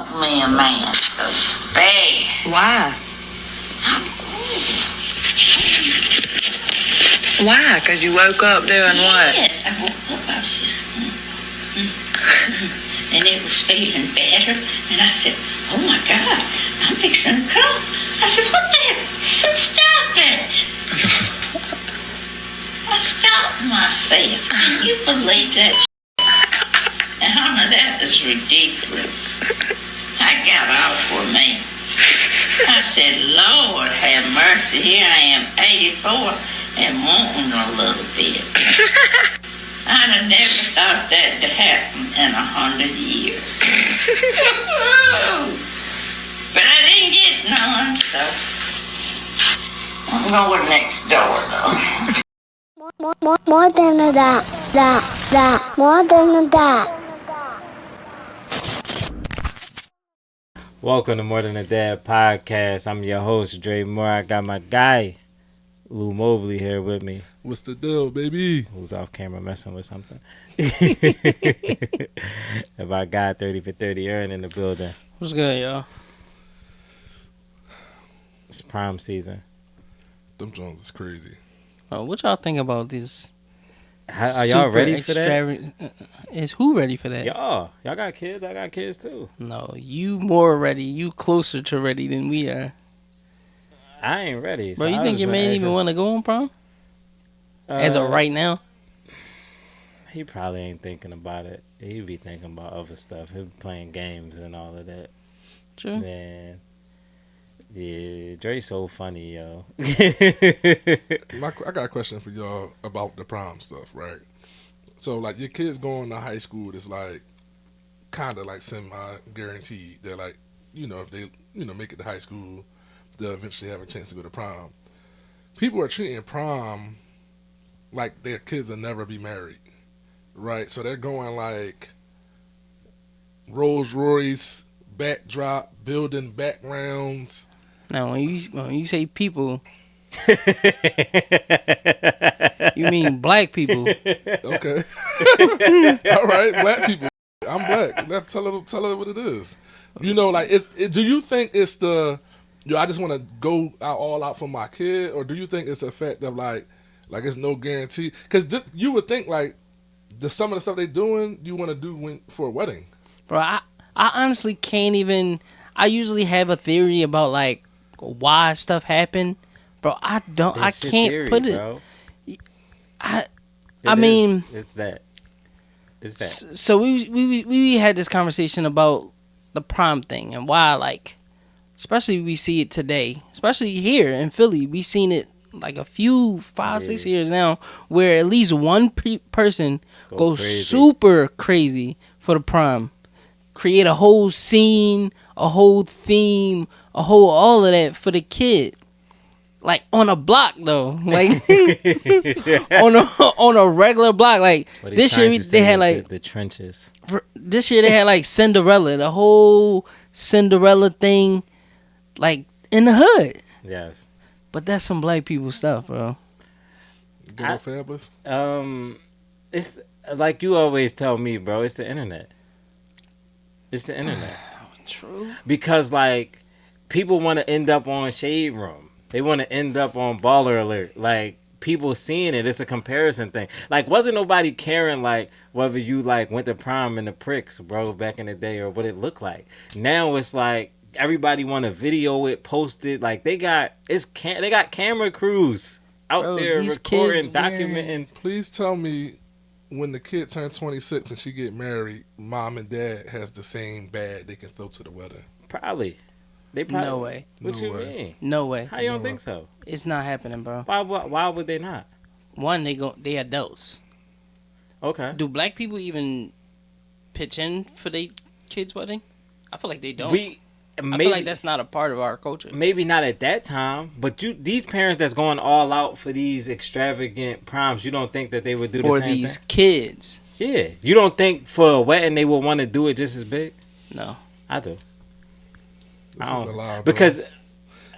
want me a man so bad. Why? Why? Because you woke up doing what? Yes, I woke up, I was just, and it was feeling better, and I said, oh my God, I'm fixing to come. I said, what the hell? So stop it. I stopped myself. Can you believe that? And Hannah, that was ridiculous. I got off for me. I said, Lord have mercy, here I am, 84, and wanting a little bit. I'd have never thought that to happen in 100 years. But I didn't get none, so I'm going next door, though. More than a that. More than a that. Welcome to More Than a Dad podcast. I'm your host, Dre Moore. I got my guy, Lou Mobley, here with me. What's the deal, baby? Who's off camera messing with something. And my guy, 30 for 30, Aaron in the building. What's good, y'all? It's prom season. Them Jones is crazy. What y'all think about this? Are y'all ready for that? Is who ready for that? Y'all got kids? I got kids too. No, you more ready. You closer to ready than we are. I ain't ready. Bro, you think your man even want to go on prom? As of right now? He probably ain't thinking about it. He be thinking about other stuff. He be playing games and all of that. True. Man. Yeah, Dre's so funny, yo. I got a question for y'all about the prom stuff, right? So, like, your kids going to high school is, like, kind of, like, semi-guaranteed. They're, like, if they, make it to high school, they'll eventually have a chance to go to prom. People are treating prom like their kids will never be married, right? So they're going, like, Rolls Royce, backdrop, building backgrounds. Now, when you say people, you mean black people. Okay. All right, black people. I'm black. Tell her what it is. Do you think it's the, I just want to go all out for my kid, or do you think it's a fact of like it's no guarantee? Because you would think like some of the stuff they doing, you want to do for a wedding. Bro, I honestly can't even. I usually have a theory about like why stuff happened, bro. I can't theory, put it. Bro. I mean, it's that. So we had this conversation about the prom thing and why, like, especially we see it today, especially here in Philly. We seen it like a few 6 years now, where at least one person goes crazy. Super crazy for the prom. Create a whole scene, a whole theme, all of that for the kid. Like on a block though, like on a regular block. Like this year they had like the trenches. This year they had like Cinderella, the whole Cinderella thing, like in the hood. Yes, but that's some black people stuff, bro. Ghetto fabulous. It's like you always tell me, bro. It's the internet. It's the internet. True. Because, like, people want to end up on Shade Room. They want to end up on Baller Alert. Like, people seeing it. It's a comparison thing. Like, wasn't nobody caring, like, whether you, like, went to prom in the pricks, bro, back in the day, or what it looked like. Now it's like everybody want to video it, post it. Like, they got camera crews out there recording, documenting. Please tell me, when the kid turns 26 and she get married, mom and dad has the same bag they can throw to the wedding. Probably. They probably. No way. What you mean? No way. How you don't think so? It's not happening, bro. Why would they not? One, they adults. Okay. Do black people even pitch in for their kids' wedding? I feel like they don't. I feel like that's not a part of our culture. Maybe not at that time, but these parents that's going all out for these extravagant proms, you don't think that they would do the same thing? For these kids. Yeah. You don't think for a wedding they would want to do it just as big? No. I do. This is a lie, bro. Because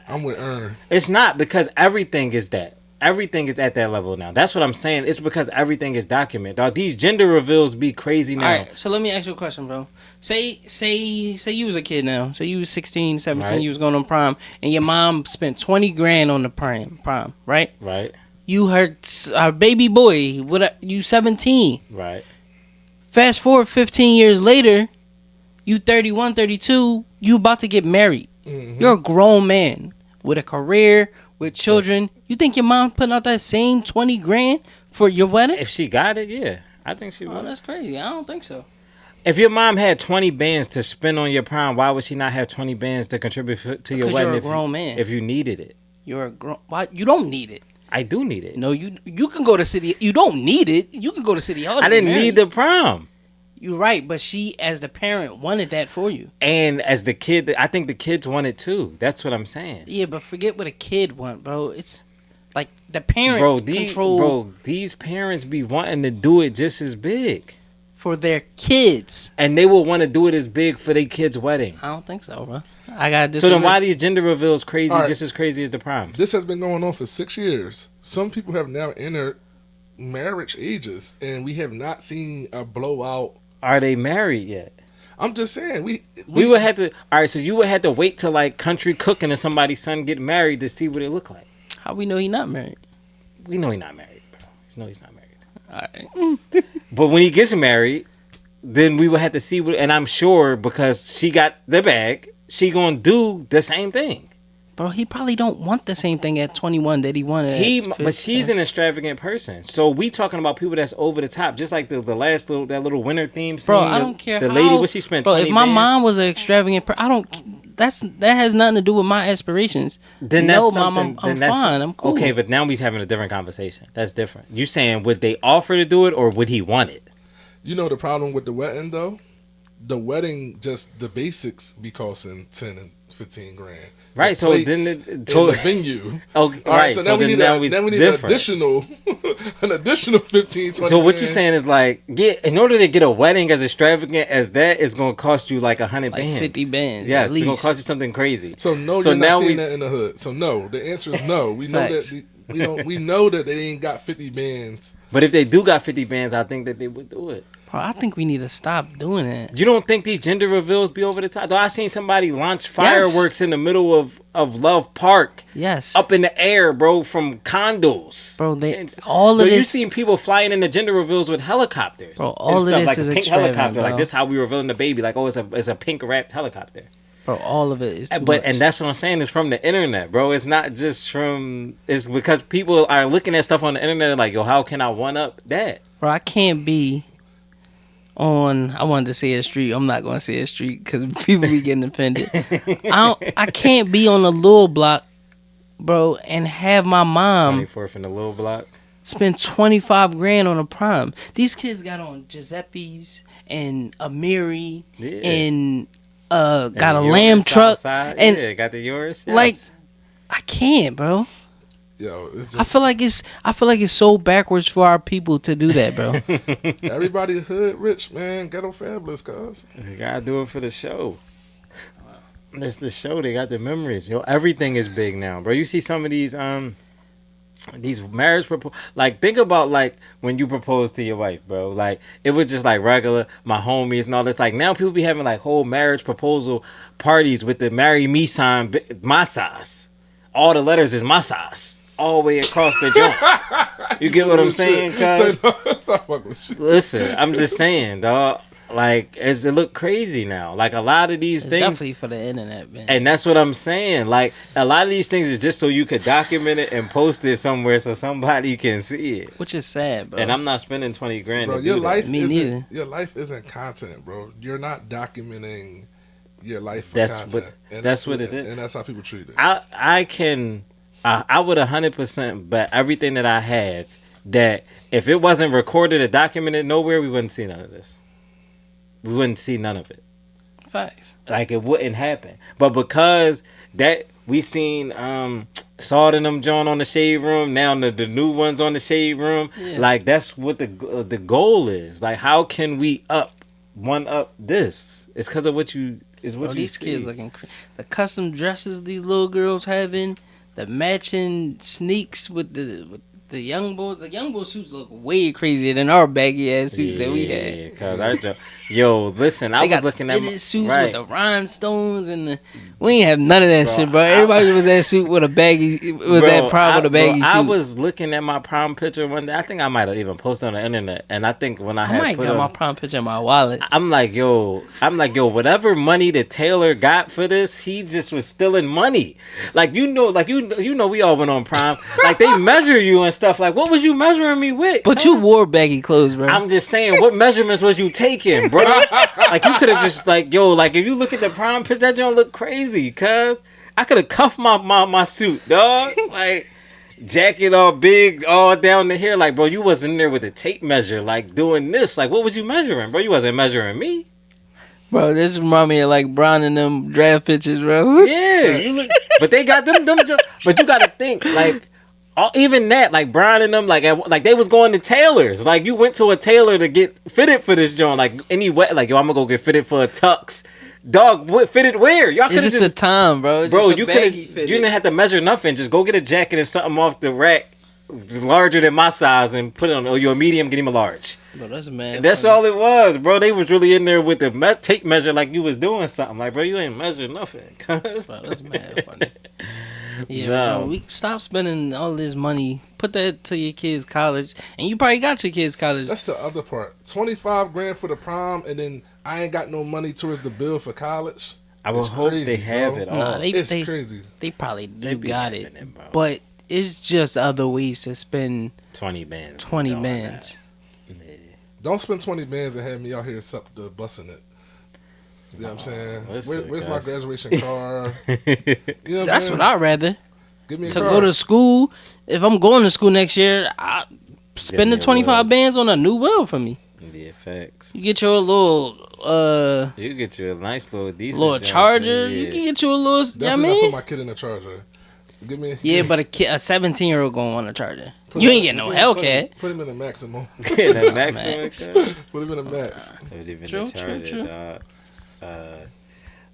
I'm with Ern. It's not, because everything is that. Everything is at that level now. That's what I'm saying. It's because everything is documented. Dog, these gender reveals be crazy now. All right, so let me ask you a question, bro. Say you was a kid now. Say you was 16, 17, Right. you was going on prom, and your mom spent 20 grand on the prom, right? Right, You heard a baby boy, you 17. right. Fast forward 15 years later, you 31, 32, you about to get married. Mhm. You're a grown man with a career, with children. You think your mom putting out that same 20 grand for your wedding? If she got it, yeah. I think she Oh, would. that's crazy. I don't think so. If your mom had 20 bands to spend on your prom, why would she not have 20 bands to contribute to your Because wedding you're a grown man. if you needed it? You're a grown. Why you don't need it? I do need it. No, you can go to city. You don't need it. You can go to city hall. to I get didn't married. need the prom. You're right, but she, as the parent, wanted that for you. And as the kid, I think the kids want it too. That's what I'm saying. Yeah, but forget what a kid want, bro. It's like the parent control These parents be wanting to do it just as big. for their kids. And they will want to do it as big for their kid's wedding. I don't think so, bro. I got this. So then why these gender reveals crazy, All right. just as crazy as the proms? This has been going on for 6 years. Some people have now entered marriage ages, and we have not seen a blowout. Are they married yet? I'm just saying, we We would have to. All right, so you would have to wait till like country cooking and somebody's son get married to see what it look like. How we know he not married? We know he's not married, bro. We know he's not married. All right. But when he gets married, then we will have to see what. And I'm sure because she got the bag, she gonna do the same thing. Bro, he probably don't want the same thing at 21 that he wanted. But she's an extravagant person. So we talking about people that's over the top, just like the last little winter theme scene. Bro, I don't care. The how, lady, what she spent. Bro, 20 if my bands? mom was an extravagant, I don't. That has nothing to do with my aspirations. Then no, that's mom, something. I'm then that's, fine. I'm cool. Okay, but now we're having a different conversation. That's different. You saying would they offer to do it or would he want it? You know the problem with the wedding though? The wedding, just the basics be costing 10 and 15 grand. Right, The so plates then and the venue. Okay, All right, right. so now we need an additional an additional 15, 20 So what grand. you're saying is like, in order to get a wedding as extravagant as that, it's gonna cost you like 100 Like bands. 50 bands, Yes, at it's gonna least. cost you something crazy. So no, So you're now not seeing we- that in the hood. So no, the answer is no. We know Facts. that we know that they ain't got 50 bands. But if they do got 50 bands, I think that they would do it. Bro, I think we need to stop doing that. You don't think these gender reveals be over the top? Though I seen somebody launch fireworks in the middle of Love Park, Yes. up in the air, bro, from condos. Bro, It's- all of Yo, you this. seen people flying in the gender reveals with helicopters. Bro, and all of stuff, this like is a pink extravagant, helicopter. Like bro. this, how we revealing the baby. Like, oh, it's a pink wrapped helicopter. Bro, all of it is too But much. and that's what I'm saying. It's from the internet, bro. It's not just from. It's because people are looking at stuff on the internet and like, yo, how can I one up that? Bro, I can't be on. I wanted to say a street. I'm not going to say a street because people be getting offended. I can't be on a little block, bro, and have my mom 24th in the little block. spend 25 grand on a prom. These kids got on Giuseppe's and Amiri Yeah. and got And a yours lamb truck. outside. And yeah, got the yours. Yes. like, I can't, bro. Yo, it's I just feel like it's so backwards for our people to do that, bro. everybody hood rich, man. Ghetto fabulous, cuz. You gotta do it for the show. It's the show. They got the memories. Yo, everything is big now, bro. You see some of these marriage like think about like when you propose to your wife, bro. Like it was just like regular, my homies and all this. Like now people be having like whole marriage proposal parties with the marry me sign, my size. All the letters is my size. All the way across the joint. You get what I'm saying, cuz? Stop fucking with shit. Listen, I'm just saying, dog. Like, it look crazy now. Like a lot of these It's things, definitely for the internet, man. and that's what I'm saying. Like a lot of these things is just so you could document it and post it somewhere so somebody can see it. Which is sad, bro. And I'm not spending 20 grand. Bro, to your do that. life Me isn't neither. your life isn't content, bro. You're not documenting your life for That's content. what- And that's what it is. And that's how people treat it. I would 100% bet everything that I have that if it wasn't recorded or documented nowhere, we wouldn't see none of this. We wouldn't see none of it. Facts. Like it wouldn't happen. But because that we seen Salt and them joint on the Shade Room, now the new ones on the Shade Room, Yeah. like that's what the goal is. Like how can we one up this? It's because of what you is what Bro, you these see. kids looking the custom dresses these little girls having, the matching sneaks with the young boys. The young boy suits look way crazier than our baggy ass suits that we had. Yeah, cause yo, listen, I was looking at fitted suits right. with the rhinestones and we ain't have none of that shit, bro. Everybody was that suit with a baggy. That prom with a baggy suit. I was looking at my prom picture one day. I think I might have even posted on the internet, and I think when I might got my prom picture in my wallet. I'm like, yo, whatever money the tailor got for this, he just was stealing money. Like you know, we all went on prom. Like they measure you and stuff. Like what was you measuring me with? But you wore baggy clothes, bro. I'm just saying, what measurements was you taking, bro? Like you could have just like if you look at the prom picture, that don't look crazy, cuz I could have cuffed my suit, dog. Like jacket all big, all down the hair. Like, bro, you wasn't in there with a tape measure, like doing this. Like, what was you measuring, bro? You wasn't measuring me. Bro, this remind me of like Brown and them draft pictures, bro. Yeah, but they got them. But you gotta think, like, even that, like Brian and them, like they was going to tailors. Like you went to a tailor to get fitted for this joint. Like anyway, like yo, I'm gonna go get fitted for a tux. Dog, what fitted where? Y'all could just the time, bro. It's bro, just you could you didn't have to measure nothing. Just go get a jacket and something off the rack larger than my size and put it on. Oh, you're a medium, get him a large. Bro, that's mad. That's funny. All it was, bro. They was really in there with the tape measure like you was doing something. Like, bro, you ain't measuring nothing. Bro, that's mad funny. Yeah, no. Bro, we stop spending all this money. Put that to your kids' college, and you probably got your kids' college. That's the other part. $25,000 for the prom, and then I ain't got no money towards the bill for college. I would hope crazy, they have bro. it all. Nah, It's crazy. They probably do got it, bro. but it's just other ways to spend 20 bands. 20 bands. Yeah. Don't spend 20 bands and have me out here sup the busing it. You know what I'm saying? Listen, Where's my graduation car? You know what That's I'm what I'd rather. Give me a To car. go to school, if I'm going to school next year, I spend the 25 bands on a new wheel for me. The effects. You get your little You get you a nice little decent little charger. Yeah. You can get you a little. Definitely I not mean, put my kid in a charger. but a 17-year-old gonna want a charger. You ain't getting no Hellcat. Put him in the maximum. Yeah, the maximum. Put him in the max. True. Dog.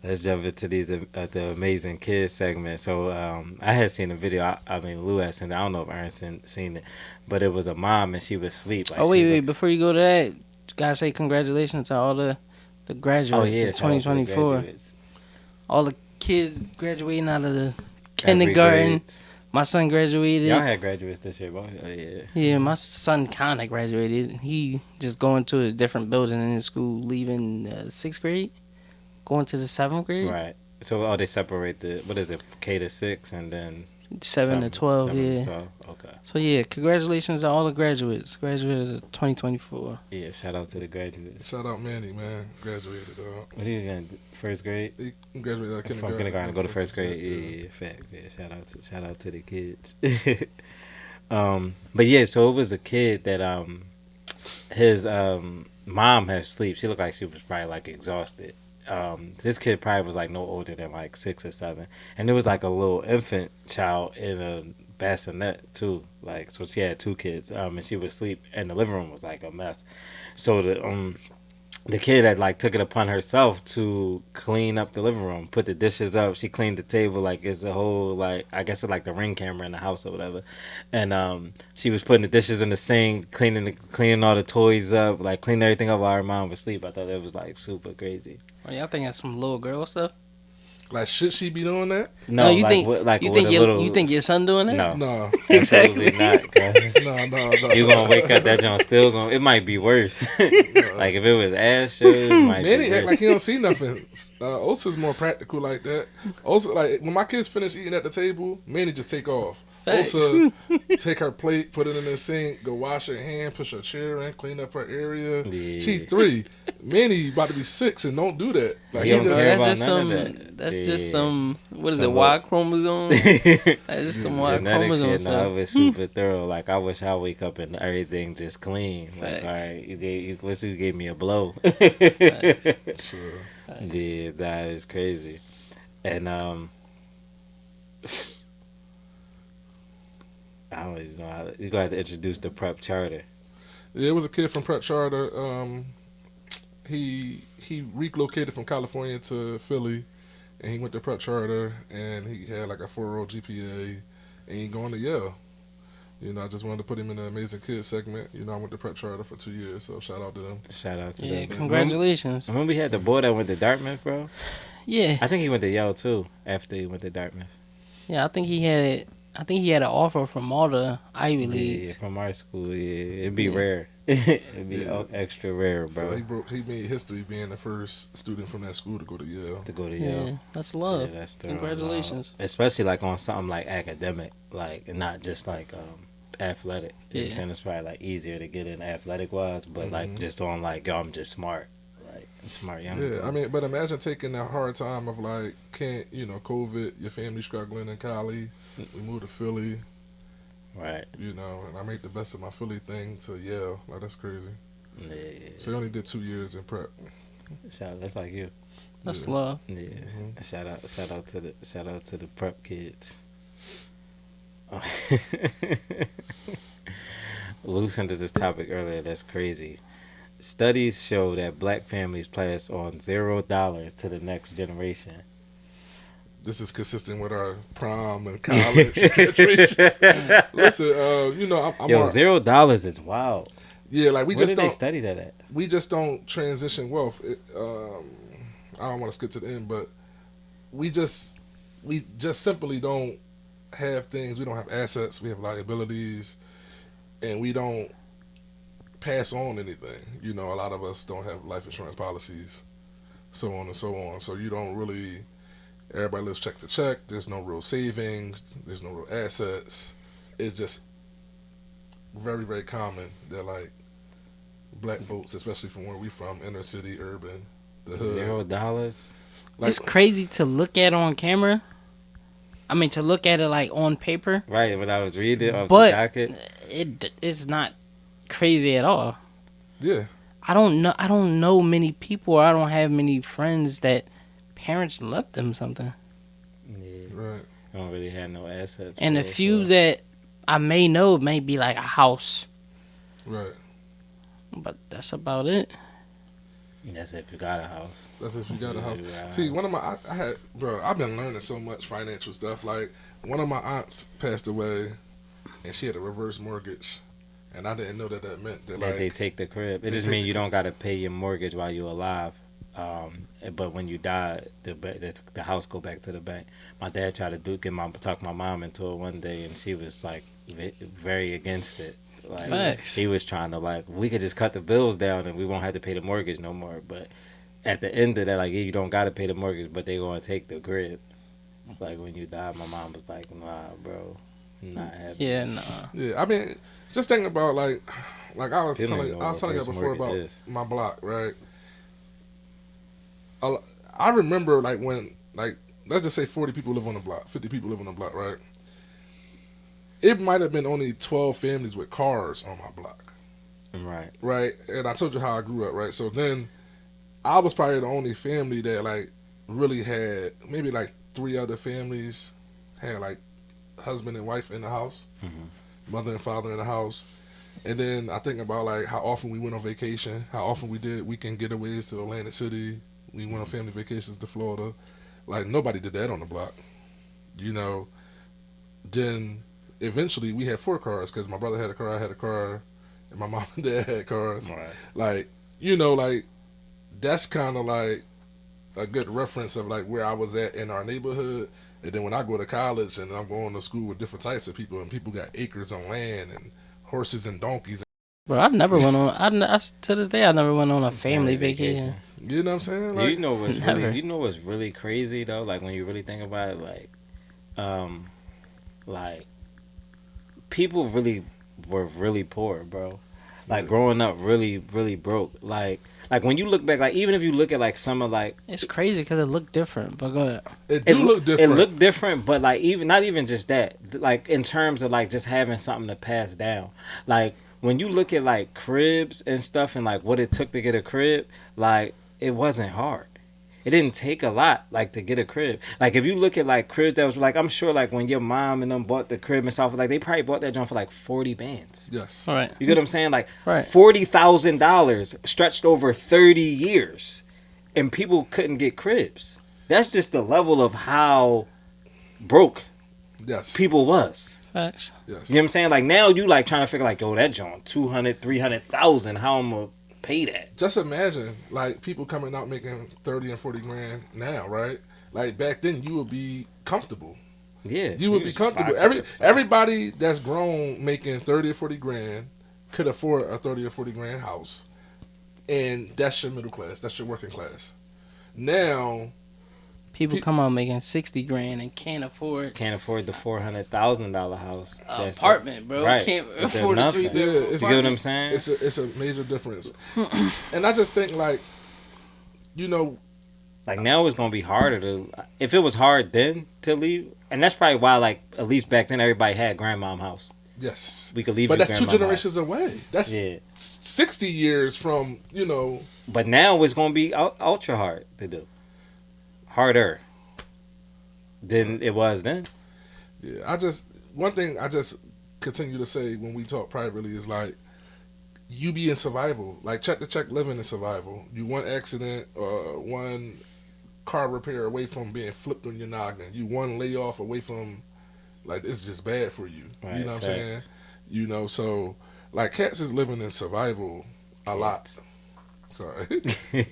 Let's jump into the amazing kids segment. So I had seen a video. I mean, Lou had seen it. I don't know if Aaron seen it, but it was a mom and she was asleep. Like, wait! Before you go to that, you gotta say congratulations to all the graduates of 2024. All the kids graduating out of the kindergarten. My son graduated. Y'all had graduates this year, boy. Oh yeah. Yeah, my son kind of graduated. He just going to a different building in his school, leaving 6th grade, going to the 7th grade. Right. So they separate what is it, K to 6 and then 7 to 12. 7 yeah. to 12. Okay. So yeah, congratulations to all the graduates of 2024. Yeah, shout out to the graduates. Shout out Manny, man. Graduated, dog. What are you gonna do? First grade? He graduated out of From kindergarten, go to first grade. Yeah, fact. Yeah, shout out to the kids. But yeah, so it was a kid that his mom had sleep. She looked like she was probably like exhausted. This kid probably was like no older than like 6 or 7, and it was like a little infant child in a bassinet too. Like, so she had 2 kids, and she was asleep, and the living room was like a mess. So the kid had like took it upon herself to clean up the living room, put the dishes up. She cleaned the table like it's a whole like I guess it's like the Ring camera in the house or whatever. And she was putting the dishes in the sink, cleaning all the toys up, like cleaning everything up while her mom was asleep. I thought that was like super crazy. Oh, y'all think that's some little girl stuff? Like, should she be doing that? No, you like, you think your son doing that? No. Absolutely not. Cause No. you gonna wake up, that joint still gonna. It might be worse. Like if it was ass shows, it might Manny be act worse. like he don't see nothing. Osa's more practical like that. Osa, like when my kids finish eating at the table, Manny just take off. Facts. Osa take her plate, put it in the sink, go wash her hand, push her chair in, clean up her area. Yeah. She 3. Manny about to be 6 and don't do that. Like He he don't just, care That's about just none of some. that. That's Yeah. just some. What is Some it? Y chromosome. That's just some Y Genetics, chromosome yeah, stuff. no, it was super thorough. Like I wish I wake up and everything just clean. Like, Facts. all right, you gave me a blow. sure. Yeah, that is crazy. And I don't even know. You're gonna have to introduce the prep charter. Yeah, it was a kid from Prep Charter. He relocated from California to Philly, and he went to Prep Charter, and he had like a 4.0 GPA. and he going to Yale. You know, I just wanted to put him in the Amazing Kids segment. You know, I went to prep charter for 2 years, so shout out to them. Shout out to Yeah, them. congratulations. Remember we had the boy that went to Dartmouth, bro? Yeah, I think he went to Yale too after he went to Dartmouth. yeah. I think he had an offer from all the Ivy Yeah, Leagues. from our school, yeah. It'd be Yeah. rare. It'd be Yeah. extra rare, So bro. he made history being the first student from that school to go to Yale. To go to Yeah, Yale. that's love. Yeah, that's Congratulations. Especially like on something like academic, like and not just like athletic. You know what I'm Yeah. saying? It's probably like easier to get in athletic wise, but like Mhm. just on like, yo, I'm just smart. Like smart young. Yeah, dude. I mean, but imagine taking that hard time of like, COVID, your family struggling in Cali. We moved to Philly, Right. and I made the best of my Philly thing to Yale. Like, that's crazy. Yeah. So he only did 2 years in prep. That's like you. That's Yeah. love. Yeah. Mhm. Shout out to the prep kids. Loose into this topic earlier. That's crazy. Studies show that black families pass on $0 to the next generation. This is consistent with our prom and college graduations. Listen, I'm Yo, on- $0 is wild. yeah, like we Where just did they don't study that at? we just don't transition wealth. I don't want to skip to the end, but we just simply don't have things. We don't have assets. We have liabilities, and we don't pass on anything. A lot of us don't have life insurance policies, so on and so on. So you don't really. Everybody lives check to check. There's no real savings. There's no real assets. It's just very, very common that like black folks, especially from where we from, inner city, urban, the hood. $0. Like, It's crazy to look at on camera. I mean, to look at it like on paper, Right, when I was reading off But- the docket. it's not crazy at all. yeah, I don't know many people, or I don't have many friends that parents left them something. Yeah, right. I don't really have no assets. And for the it, few so. that I may know may be like a house, Right. but that's about it. That's if you got a house. That's if you got a house. You got a See, house. one of my, I had, bro, I've been learning so much financial stuff. Like, one of my aunts passed away, and she had a reverse mortgage, and I didn't know that meant that, That like, they take the crib. It they just take means the you don't got to pay your mortgage while you're alive. But when you die, the house go back to the bank. My dad tried to talk my mom into it one day, and she was like very against it. Like Facts. he was trying to like, we could just cut the bills down and we won't have to pay the mortgage no more. But at the end of that, like, yeah, you don't got to pay the mortgage, but they gonna take the crib. Like when you die, my mom was like, nah, bro, not happening. Yeah, nah. yeah, I mean, just thinking about, like I was Still ain't telling, know I was what telling you reverse before about mortgage is. my block, right? I remember, like, when, like, let's just say 40 people live on the block, 50 people live on the block, right? It might have been only 12 families with cars on my block, Right. right? And I told you how I grew up, right? So then I was probably the only family that, like, really had, maybe, like, 3 other families had, like, husband and wife in the house, mother and father in the house. And then I think about, like, how often we went on vacation, how often we did weekend getaways to Atlantic City. We went on family vacations to Florida. Like, nobody did that on the block, Then eventually we had 4 cars because my brother had a car, I had a car, and my mom and dad had cars. Right. Like, like, that's kind of like a good reference of, like, where I was at in our neighborhood. And then when I go to college and I'm going to school with different types of people, and people got acres on land and horses and donkeys. Bro, I've never went on. To this day, I never went on a family vacation. You know what I'm saying? Do Like, you know what's Never. what's really crazy though? Like when you really think about it, like people really were really poor, bro. Like growing up, really, really broke. Like when you look back, like even if you look at like some of like It's crazy because it looked different. But go ahead. it do look different. It looked different, but like even not even just that. Like in terms of like just having something to pass down. Like when you look at like cribs and stuff and like what it took to get a crib, like it wasn't hard. It didn't take a lot like to get a crib. Like if you look at like cribs that was like, I'm sure like when your mom and them bought the crib and stuff, like they probably bought that joint for like 40 bands. Yes. All right. You get what I'm saying? Like Right. $40,000 stretched over 30 years, and people couldn't get cribs. That's just the level of how broke Yes. people was. Facts. Yes. You know what I'm saying? Like now you like trying to figure like, yo, that joint 200, 300,000. How I'm gonna pay that? Just imagine like people coming out making 30 and 40 grand now, right? Like back then, you would be comfortable. Yeah, You would be just comfortable. buy ketchup, son. Everybody that's grown making 30 or 40 grand could afford a 30 or 40 grand house, and that's your middle class. That's your working class. Now, People come out making 60 grand and can't afford the $400,000 house. an That's apartment, bro. Right. Can't But they're afford a nothing. 3 yeah, You get what I'm saying? it's a major difference. And I just think like, you know, Like now it's gonna be harder to. If it was hard then to leave, and that's probably why like at least back then everybody had grandmom house. yes, We could leave. but your that's 2 grandmom generations house. away. That's Yeah. 60 years from, you know. But now it's gonna be ultra hard to do. Harder than it was then. Yeah, one thing I just continue to say when we talk privately is like, you be in survival, like check to check living in survival. You one accident or one car repair away from being flipped on your noggin. You one layoff away from, like, it's just bad for you. Right, you know what I'm facts. saying? You know, so like cats is living in survival a lot. Sorry,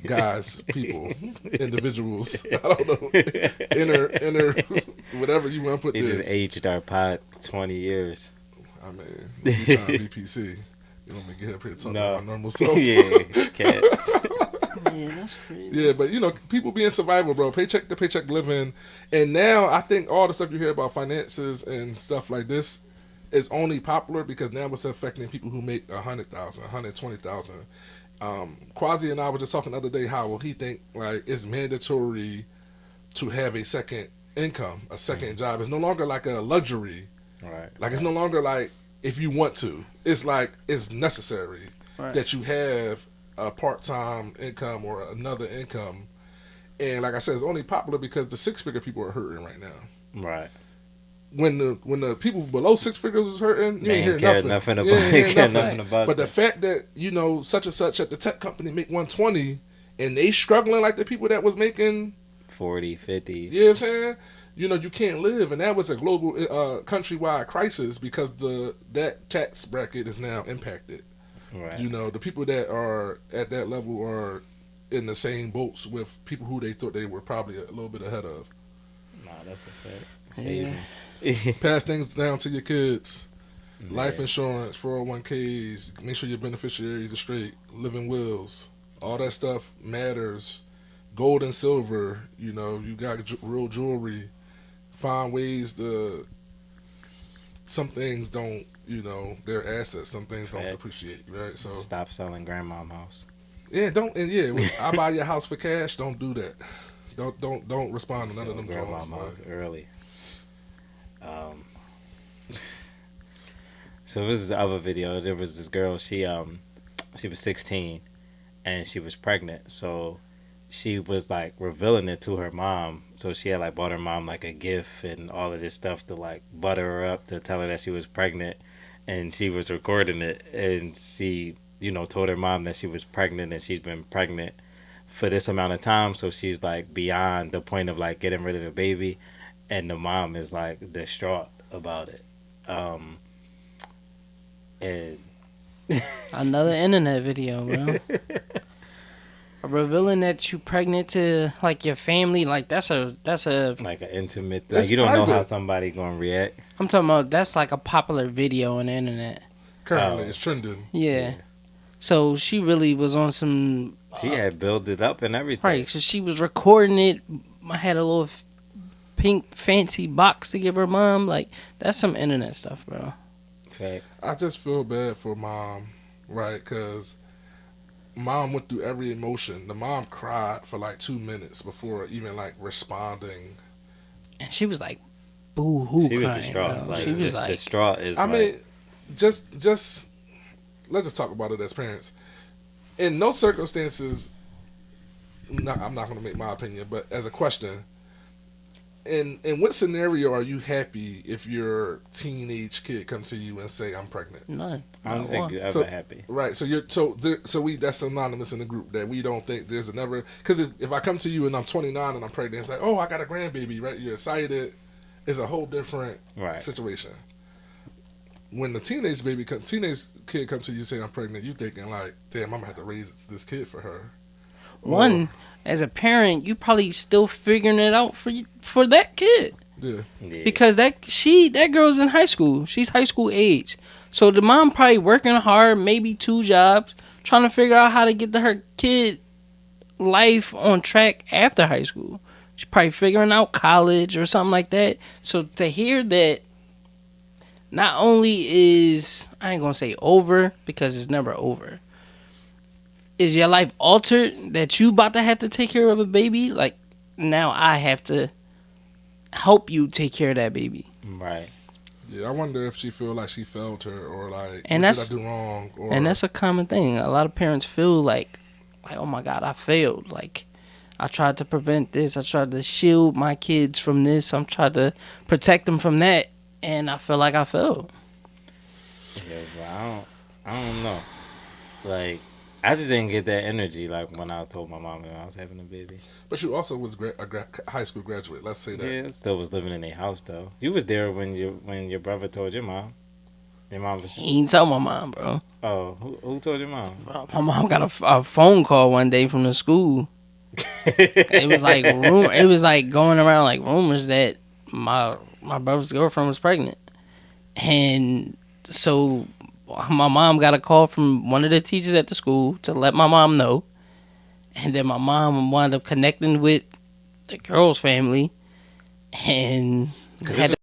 guys, people, individuals. I don't know, inner, whatever you want to put It there. just aged our pod 20 years. I mean, we trying to be PC. You want me to get up here and talk No. about my normal self? Yeah, cats. Yeah, that's crazy. Yeah, but you know, people be in survival, bro. Paycheck to paycheck living. And now I think all the stuff you hear about finances and stuff like this is only popular because now it's affecting people who make 100,000, 120,000. Quasi and I were just talking the other day how he think like it's mandatory to have a second income, a second job. It's no longer like a luxury. Right. Like it's no longer like if you want to. It's like it's necessary Right. that you have a part-time income or another income. And like I said, it's only popular because the 6-figure people are hurting right now. Right. When the people below 6 figures is hurting, you They ain't hear ain't care nothing. nothing You about, ain't hear care nothing. nothing about But the that. fact that, you know, such and such at the tech company make 120 and they struggling like the people that was making, 40, 50. you know what I'm saying? You know, you can't live. And that was a global, countrywide crisis because that tax bracket is now impacted. Right. You know, the people that are at that level are in the same boats with people who they thought they were probably a little bit ahead of. Nah, that's a fact. Yeah. Pass things down to your kids. Yeah. Life insurance, 401ks, make sure your beneficiaries are straight, living wills, all that stuff matters. Gold and silver, you know, you got real jewelry. Find ways to. Some things don't, you know, they're assets. Some things don't Fact. depreciate, right? So Stop selling grandmom house. yeah, I buy your house for cash. Don't do that. Don't respond to none of them grandmom calls. house Like, early. So this is the other video. There was this girl. She was 16, and she was pregnant. So she was like revealing it to her mom. So she had like bought her mom like a gift and all of this stuff to like butter her up to tell her that she was pregnant, and she was recording it. And she, you know, told her mom that she was pregnant and she's been pregnant for this amount of time. So she's like beyond the point of like getting rid of the baby, and the mom is like distraught about it. And Another internet video, bro. Revealing that you pregnant to like your family, like that's a like an intimate, It's like you don't know how private. somebody gonna react. I'm talking about that's like a popular video on the internet. currently, Oh. it's trending. Yeah. So she really was on some She had built it up and everything. right. So she was recording it. I had a little pink fancy box to give her mom. Like that's some internet stuff, bro. Fact. I just feel bad for mom, right? Because mom went through every emotion. The mom cried for like 2 minutes before even like responding. And she was like, boo hoo. She was crying, distraught. bro. Like, She was like, distraught is I like, mean, just let's just talk about it as parents. In no circumstances, I'm not going to make my opinion, but as a question, in what scenario are you happy if your teenage kid comes to you and say, "I'm pregnant"? none. I don't Not think one. you're ever So- happy. Right. So we that's anonymous in the group that we don't think there's another. Because if I come to you and I'm 29 and I'm pregnant, it's like, oh, I got a grandbaby, right? You're excited. It's a whole different Right. situation. when the teenage kid comes to you saying I'm pregnant, you thinking like, damn, I'm gonna have to raise this kid for her. One, as a parent, you probably still figuring it out for that kid. Yeah. Because that girl's in high school. She's high school age. So the mom probably working hard, maybe 2 jobs, trying to figure out how to get her kid life on track after high school. She's probably figuring out college or something like that. So to hear that not only is, I ain't gonna say over, because it's never over, is your life altered that you about to have to take care of a baby, like now I have to help you take care of that baby. Right. Yeah, I wonder if she feel like she failed her, or like, and what did I do wrong? And that's a common thing. A lot of parents feel like, oh my God, I failed. Like, I tried to prevent this. I tried to shield my kids from this. I'm trying to protect them from that, and I feel like I failed. Yeah, but I don't know. Like, I just didn't get that energy like when I told my mom that I was having a baby. But you also was a high school graduate. Let's say that. Yeah, I still was living in a house though. You was there when your brother told your mom. Your mom was. He ain't tell my mom, bro. Oh, who told your mom? My mom got a phone call one day from the school. It was like it was like going around like rumors that my brother's girlfriend was pregnant, and so my mom got a call from one of the teachers at the school to let my mom know, and then my mom wound up connecting with the girl's family, and had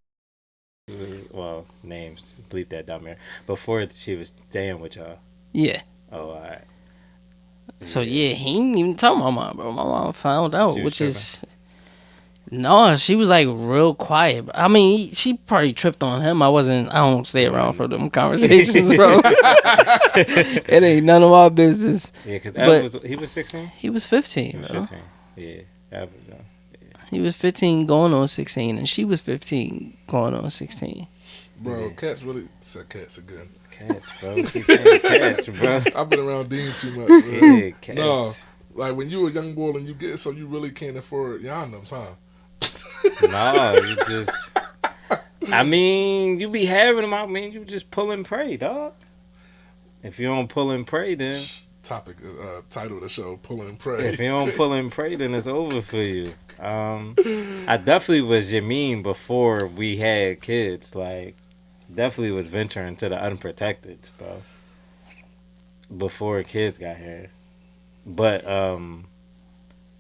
well, names, bleep that down there. Before she was staying with y'all. Yeah. Oh, all right. So yeah, he didn't even tell my mom, bro. My mom found out, which is no, she was like real quiet. I mean, she probably tripped on him. I don't stay around for them conversations, bro. It ain't none of our business. Yeah, because he was 16. He was 15. He was bro. 15. Yeah, that was young. He was 15 going on 16, and she was 15 going on 16. Bro, Yeah. cats really said cats again. Cats, bro. He's saying cats, bro. I've been around Dean too much. Bro. Yeah, cats. No, like when you a young boy and you get so you really can't afford Yandems, huh? No, you just. I mean, you be having them. I mean, you just pull and pray, dog. If you don't pull and pray, then Title of the show: Pull and Pray. if you don't pull and pray, then it's over for you. I definitely was Yamin before we had kids. Like, definitely was venturing to the unprotected, bro. Before kids got here, but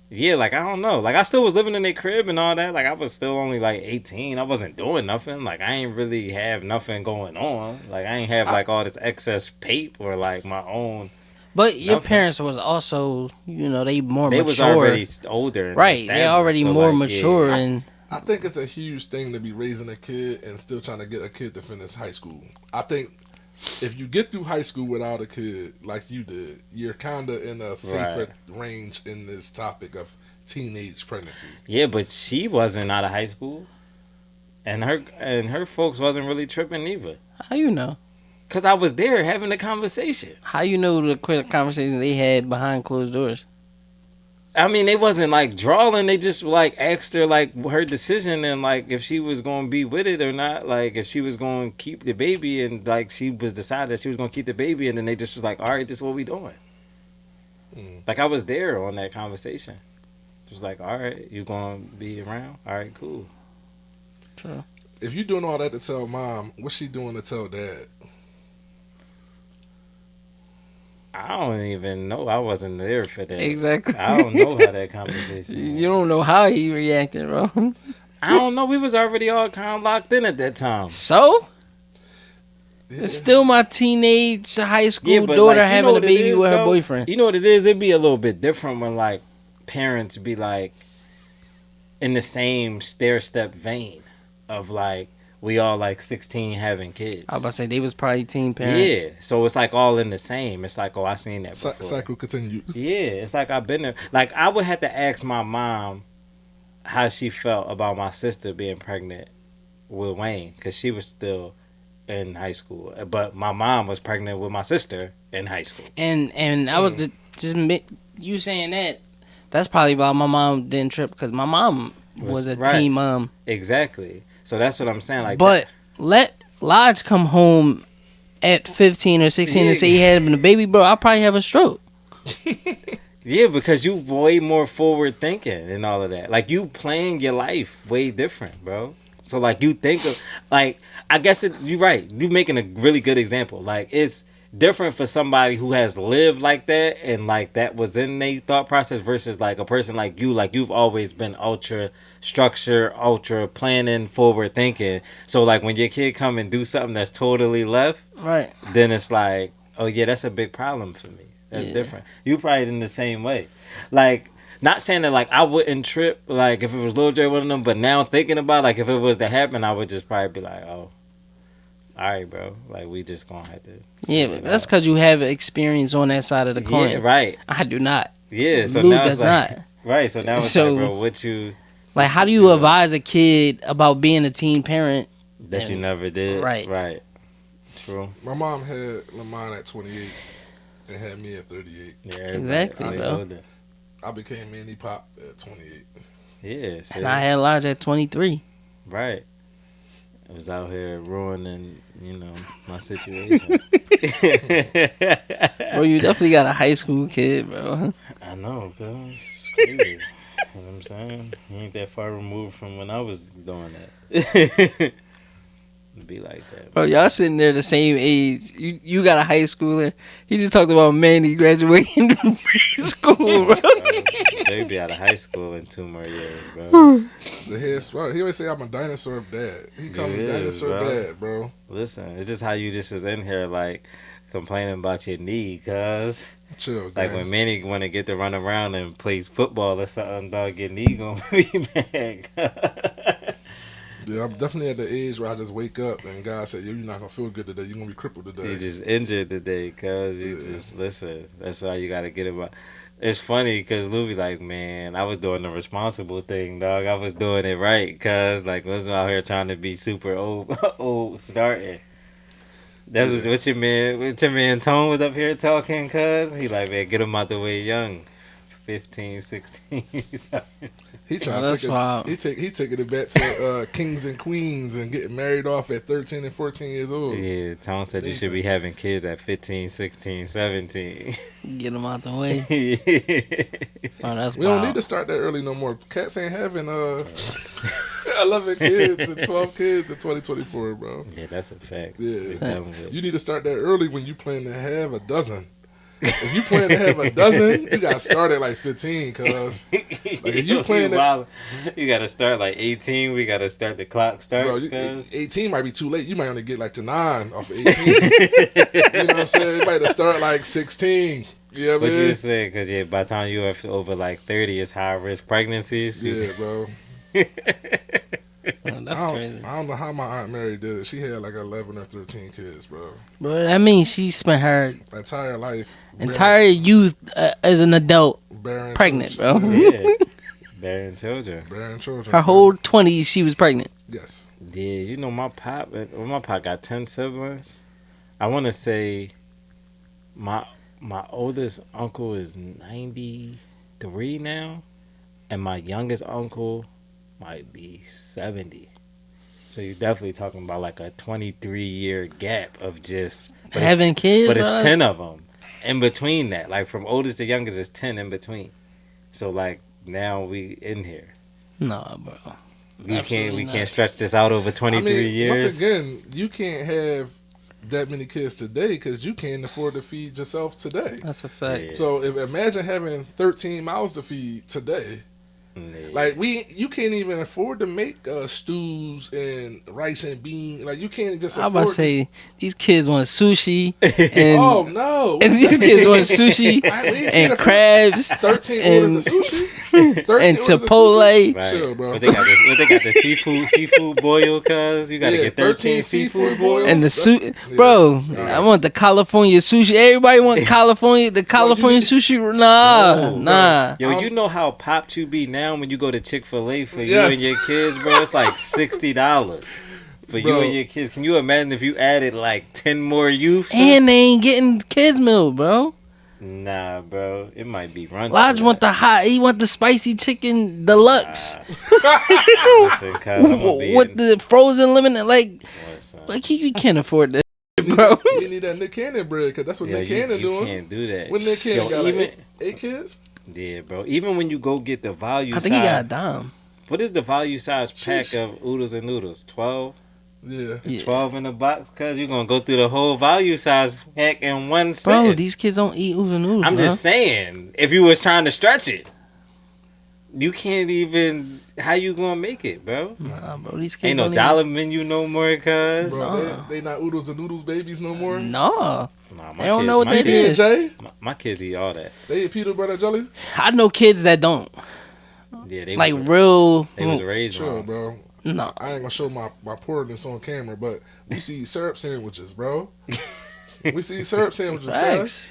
yeah, like I don't know. Like I still was living in their crib and all that. Like I was still only like 18. I wasn't doing nothing. Like I ain't really have nothing going on. Like I ain't have like all this excess pape or like my own. But your parents was also, they more They mature. was already older, and right? They already so more like, mature, yeah. and I think it's a huge thing to be raising a kid and still trying to get a kid to finish high school. I think if you get through high school without a kid like you did, you're kind of in a safer range in this topic of teenage pregnancy. Yeah, but she wasn't out of high school, and her folks wasn't really tripping either. how you know? Cause I was there having the conversation. How you know the quick conversation they had behind closed doors? I mean, they wasn't like drawing. They just like asked her like her decision and like if she was going to be with it or not. Like if she was going to keep the baby and like she was decided that she was going to keep the baby, and then they just was like, all right, this is what we doing. Like I was there on that conversation. It was like, all right, you going to be around? All right, cool. True. If you doing all that to tell mom, what's she doing to tell dad? I don't even know. I wasn't there for that. Exactly. I don't know how that conversation went. You don't know how he reacted, bro. I don't know. We was already all kind of locked in at that time. So? Yeah. It's still my teenage high school but, daughter like, you know having a what it baby is, with her though? boyfriend. You know what it is? It'd be a little bit different when like parents be like in the same stair step vein of like we all like 16 having kids. I was about to say they was probably teen parents. Yeah, so it's like all in the same. It's like, oh, I seen that before. Cycle continues. Yeah, it's like I've been there. Like I would have to ask my mom how she felt about my sister being pregnant with Wayne, because she was still in high school, but my mom was pregnant with my sister in high school. And I was you saying that. That's probably why my mom didn't trip, because my mom was a teen mom. Exactly. So that's what I'm saying. Like, but let Lodge come home at 15 or 16 and say he had a baby, bro, I'll probably have a stroke. Yeah, because you way more forward thinking and all of that. Like, you playing your life way different, bro. So, like, you think of, like, I guess you're right. You making a really good example. Like, it's different for somebody who has lived like that and, like, that was in their thought process versus, like, a person like you. Like, you've always been ultra structure, ultra planning, forward thinking. So, like, when your kid come and do something that's totally left, Right. then it's like, oh, yeah, that's a big problem for me. That's different. You probably in the same way. Like, not saying that, like, I wouldn't trip, like, if it was Lil J one of them, but now thinking about, like, if it was to happen, I would just probably be like, oh, all right, bro. Like, we just gonna have to. Yeah, but that's because you have experience on that side of the coin. Yeah, right. I do not. Yeah, so Luke now does it's like, not. right, so now it's So, like, bro, what you. Like, how do you advise a kid about being a teen parent? That you never did? Right. Right. True. My mom had Lamont at 28 and had me at 38. Yeah, Exactly, bro. I became Manny Pop at 28. Yeah, see? And I had Lodge at 23. Right. I was out here ruining, you know, my situation. Bro, you definitely got a high school kid, bro. I know, cuz it's crazy. You know what I'm saying? You ain't that far removed from when I was doing that. Be like that. Bro, y'all sitting there the same age. You got a high schooler. He just talked about Manny graduating from preschool, bro. They be out of high school in 2 more years, bro. The head smart. He always say I'm a dinosaur dad. He called me dinosaur dad, bro. Listen, it's just how you just was in here, like, complaining about your knee, cuz. Chill, like, when Manny want to get to run around and plays football or something, dog, your knee gonna be mad. Yeah, I'm definitely at the age where I just wake up and God said, "Yo, you're not gonna feel good today. You're gonna be crippled today." You just injured today, cuz. You just, listen, that's all you gotta get about. It's funny, cuz Lou be like, man, I was doing the responsible thing, dog. I was doing it right, cuz, like, wasn't out here trying to be super old starting. That was what your man Tone was up here talking, cuz. He like, man, get him out the way young. 15, 16, He trying to he taking it back to kings and queens and getting married off at 13 and 14 years old. Yeah, Tone said you should be having kids at 15, 16, 17. Get them out the way. Oh, that's we don't need to start that early no more. Cats ain't having 11 kids and 12 kids in 2024, bro. Yeah, that's a fact. Yeah, you need to start that early when you plan to have a dozen. If you plan to have a dozen, you got to start at like 15, cuz. Like, if you plan to... You got to start like 18. We got to start the clock starts, bro, 18 might be too late. You might only get like to 9 off of 18. You know what I'm saying? You might have to start like 16. You know what I mean? You saying? Because, yeah, by the time you have over like 30, it's high-risk pregnancies. Yeah, bro. That's crazy. I don't know how my Aunt Mary did it. She had like 11 or 13 kids, bro. Bro, that means she spent her entire life, entire youth as an adult pregnant, children. bro. Yeah. Bearing children. Her whole 20s, she was pregnant. Yes. Yeah, you know, my pop got 10 siblings. I want to say my oldest uncle is 93 now, and my youngest uncle might be 70. So you're definitely talking about like a 23-year gap of just having kids. But it's 10 of them in between that. Like from oldest to youngest is 10 in between. So like now we in here. No, bro. We can't stretch this out over 23 years. Once again, you can't have that many kids today because you can't afford to feed yourself today. That's a fact. Yeah. So imagine having 13 mouths to feed today. Yeah. Like you can't even afford to make stews and rice and beans. Like you can't just. I was about to say these kids want sushi. And, oh no! And these kids want sushi and crabs. 13 and, orders of sushi. 13 and Chipotle. Right. Sure, bro. What they got the seafood boil, cuz you gotta get 13 seafood boils. And the sushi, bro. I want the California sushi. Everybody want California. The California sushi. Nah. Yo, you know how popped you be now when you go to Chick-fil-A for you and your kids, bro? It's like $60 for you and your kids. Can you imagine if you added like 10 more youths? And they ain't getting kids meal, bro. Nah, bro. It might be runch. Lodge want the he want the spicy chicken deluxe. Listen, cuz, with the frozen lemon, like son. Like you can't afford that, bro. You need that Nick Cannon bread because that's what Yo, Nick Cannon you doing. can't do that. When Nick Cannon got even, like eight kids? Yeah, bro. Even when you go get the value I think size. he got a dime. What is the value size pack Sheesh. of oodles and noodles? 12? Yeah. Yeah. 12 in the box? Cuz you're going to go through the whole value size pack in one Bro, sitting. these kids don't eat oodles and noodles. I'm bro. just saying, if you was trying to stretch it, you can't even. How you gonna make it, bro? Nah, bro, these kids Ain't no don't dollar menu no more, cuz. Bro, they not oodles and noodles babies no more? No, Nah, they don't know what that PB&J? is. My kids eat all that. They eat peanut butter jellies? I know kids that don't. Yeah, they Like was, real. they was raised Sure, wrong. bro. No. I ain't gonna show my poorness on camera, but we see syrup sandwiches, bro. We see syrup sandwiches, guys. Facts.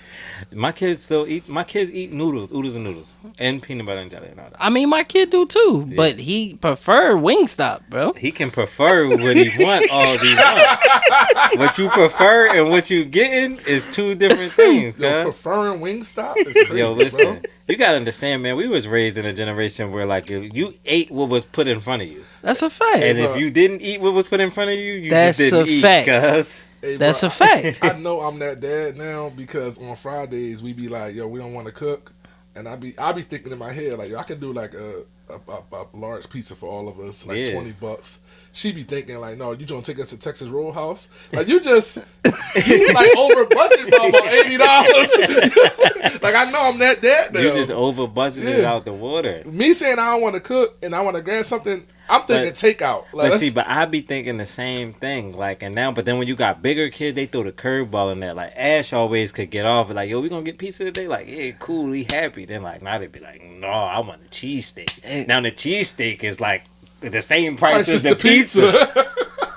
My kids still eat. My kids eat noodles and noodles, and peanut butter and jelly and all that. I mean, my kid do too, Yeah. but he prefer Wingstop, bro. He can prefer what he want all he want. What you prefer and what you getting is two different things, Yo, cuz. preferring Wingstop is crazy, Yo, listen. bro. You gotta understand, man. We was raised in a generation where, like, if you ate what was put in front of you, That's a fact. and bro. if you didn't eat what was put in front of you, you That's just didn't a eat, fact. cuz. Hey, That's bro, a fact. I know I'm that dad now because on Fridays we be like, yo, we don't want to cook, and I be thinking in my head like, yo, I can do like a large pizza for all of us, like Yeah. $20. She be thinking like, no, you gonna take us to Texas Roadhouse? Like you just you like over budget by about $80. Like I know I'm that dad now. You just over budgeted Yeah. out the water. Me saying I don't want to cook and I want to grab something, I'm thinking takeout. Like, But see, but I be thinking the same thing. Like, and now, but then when you got bigger kids, they throw the curveball in that. Like, Ash always could get off. Like, yo, we gonna get pizza today? Like, yeah, cool, he happy. Then, like, now they be like, no, I want a cheesesteak. Now the cheesesteak is like the same price as the pizza.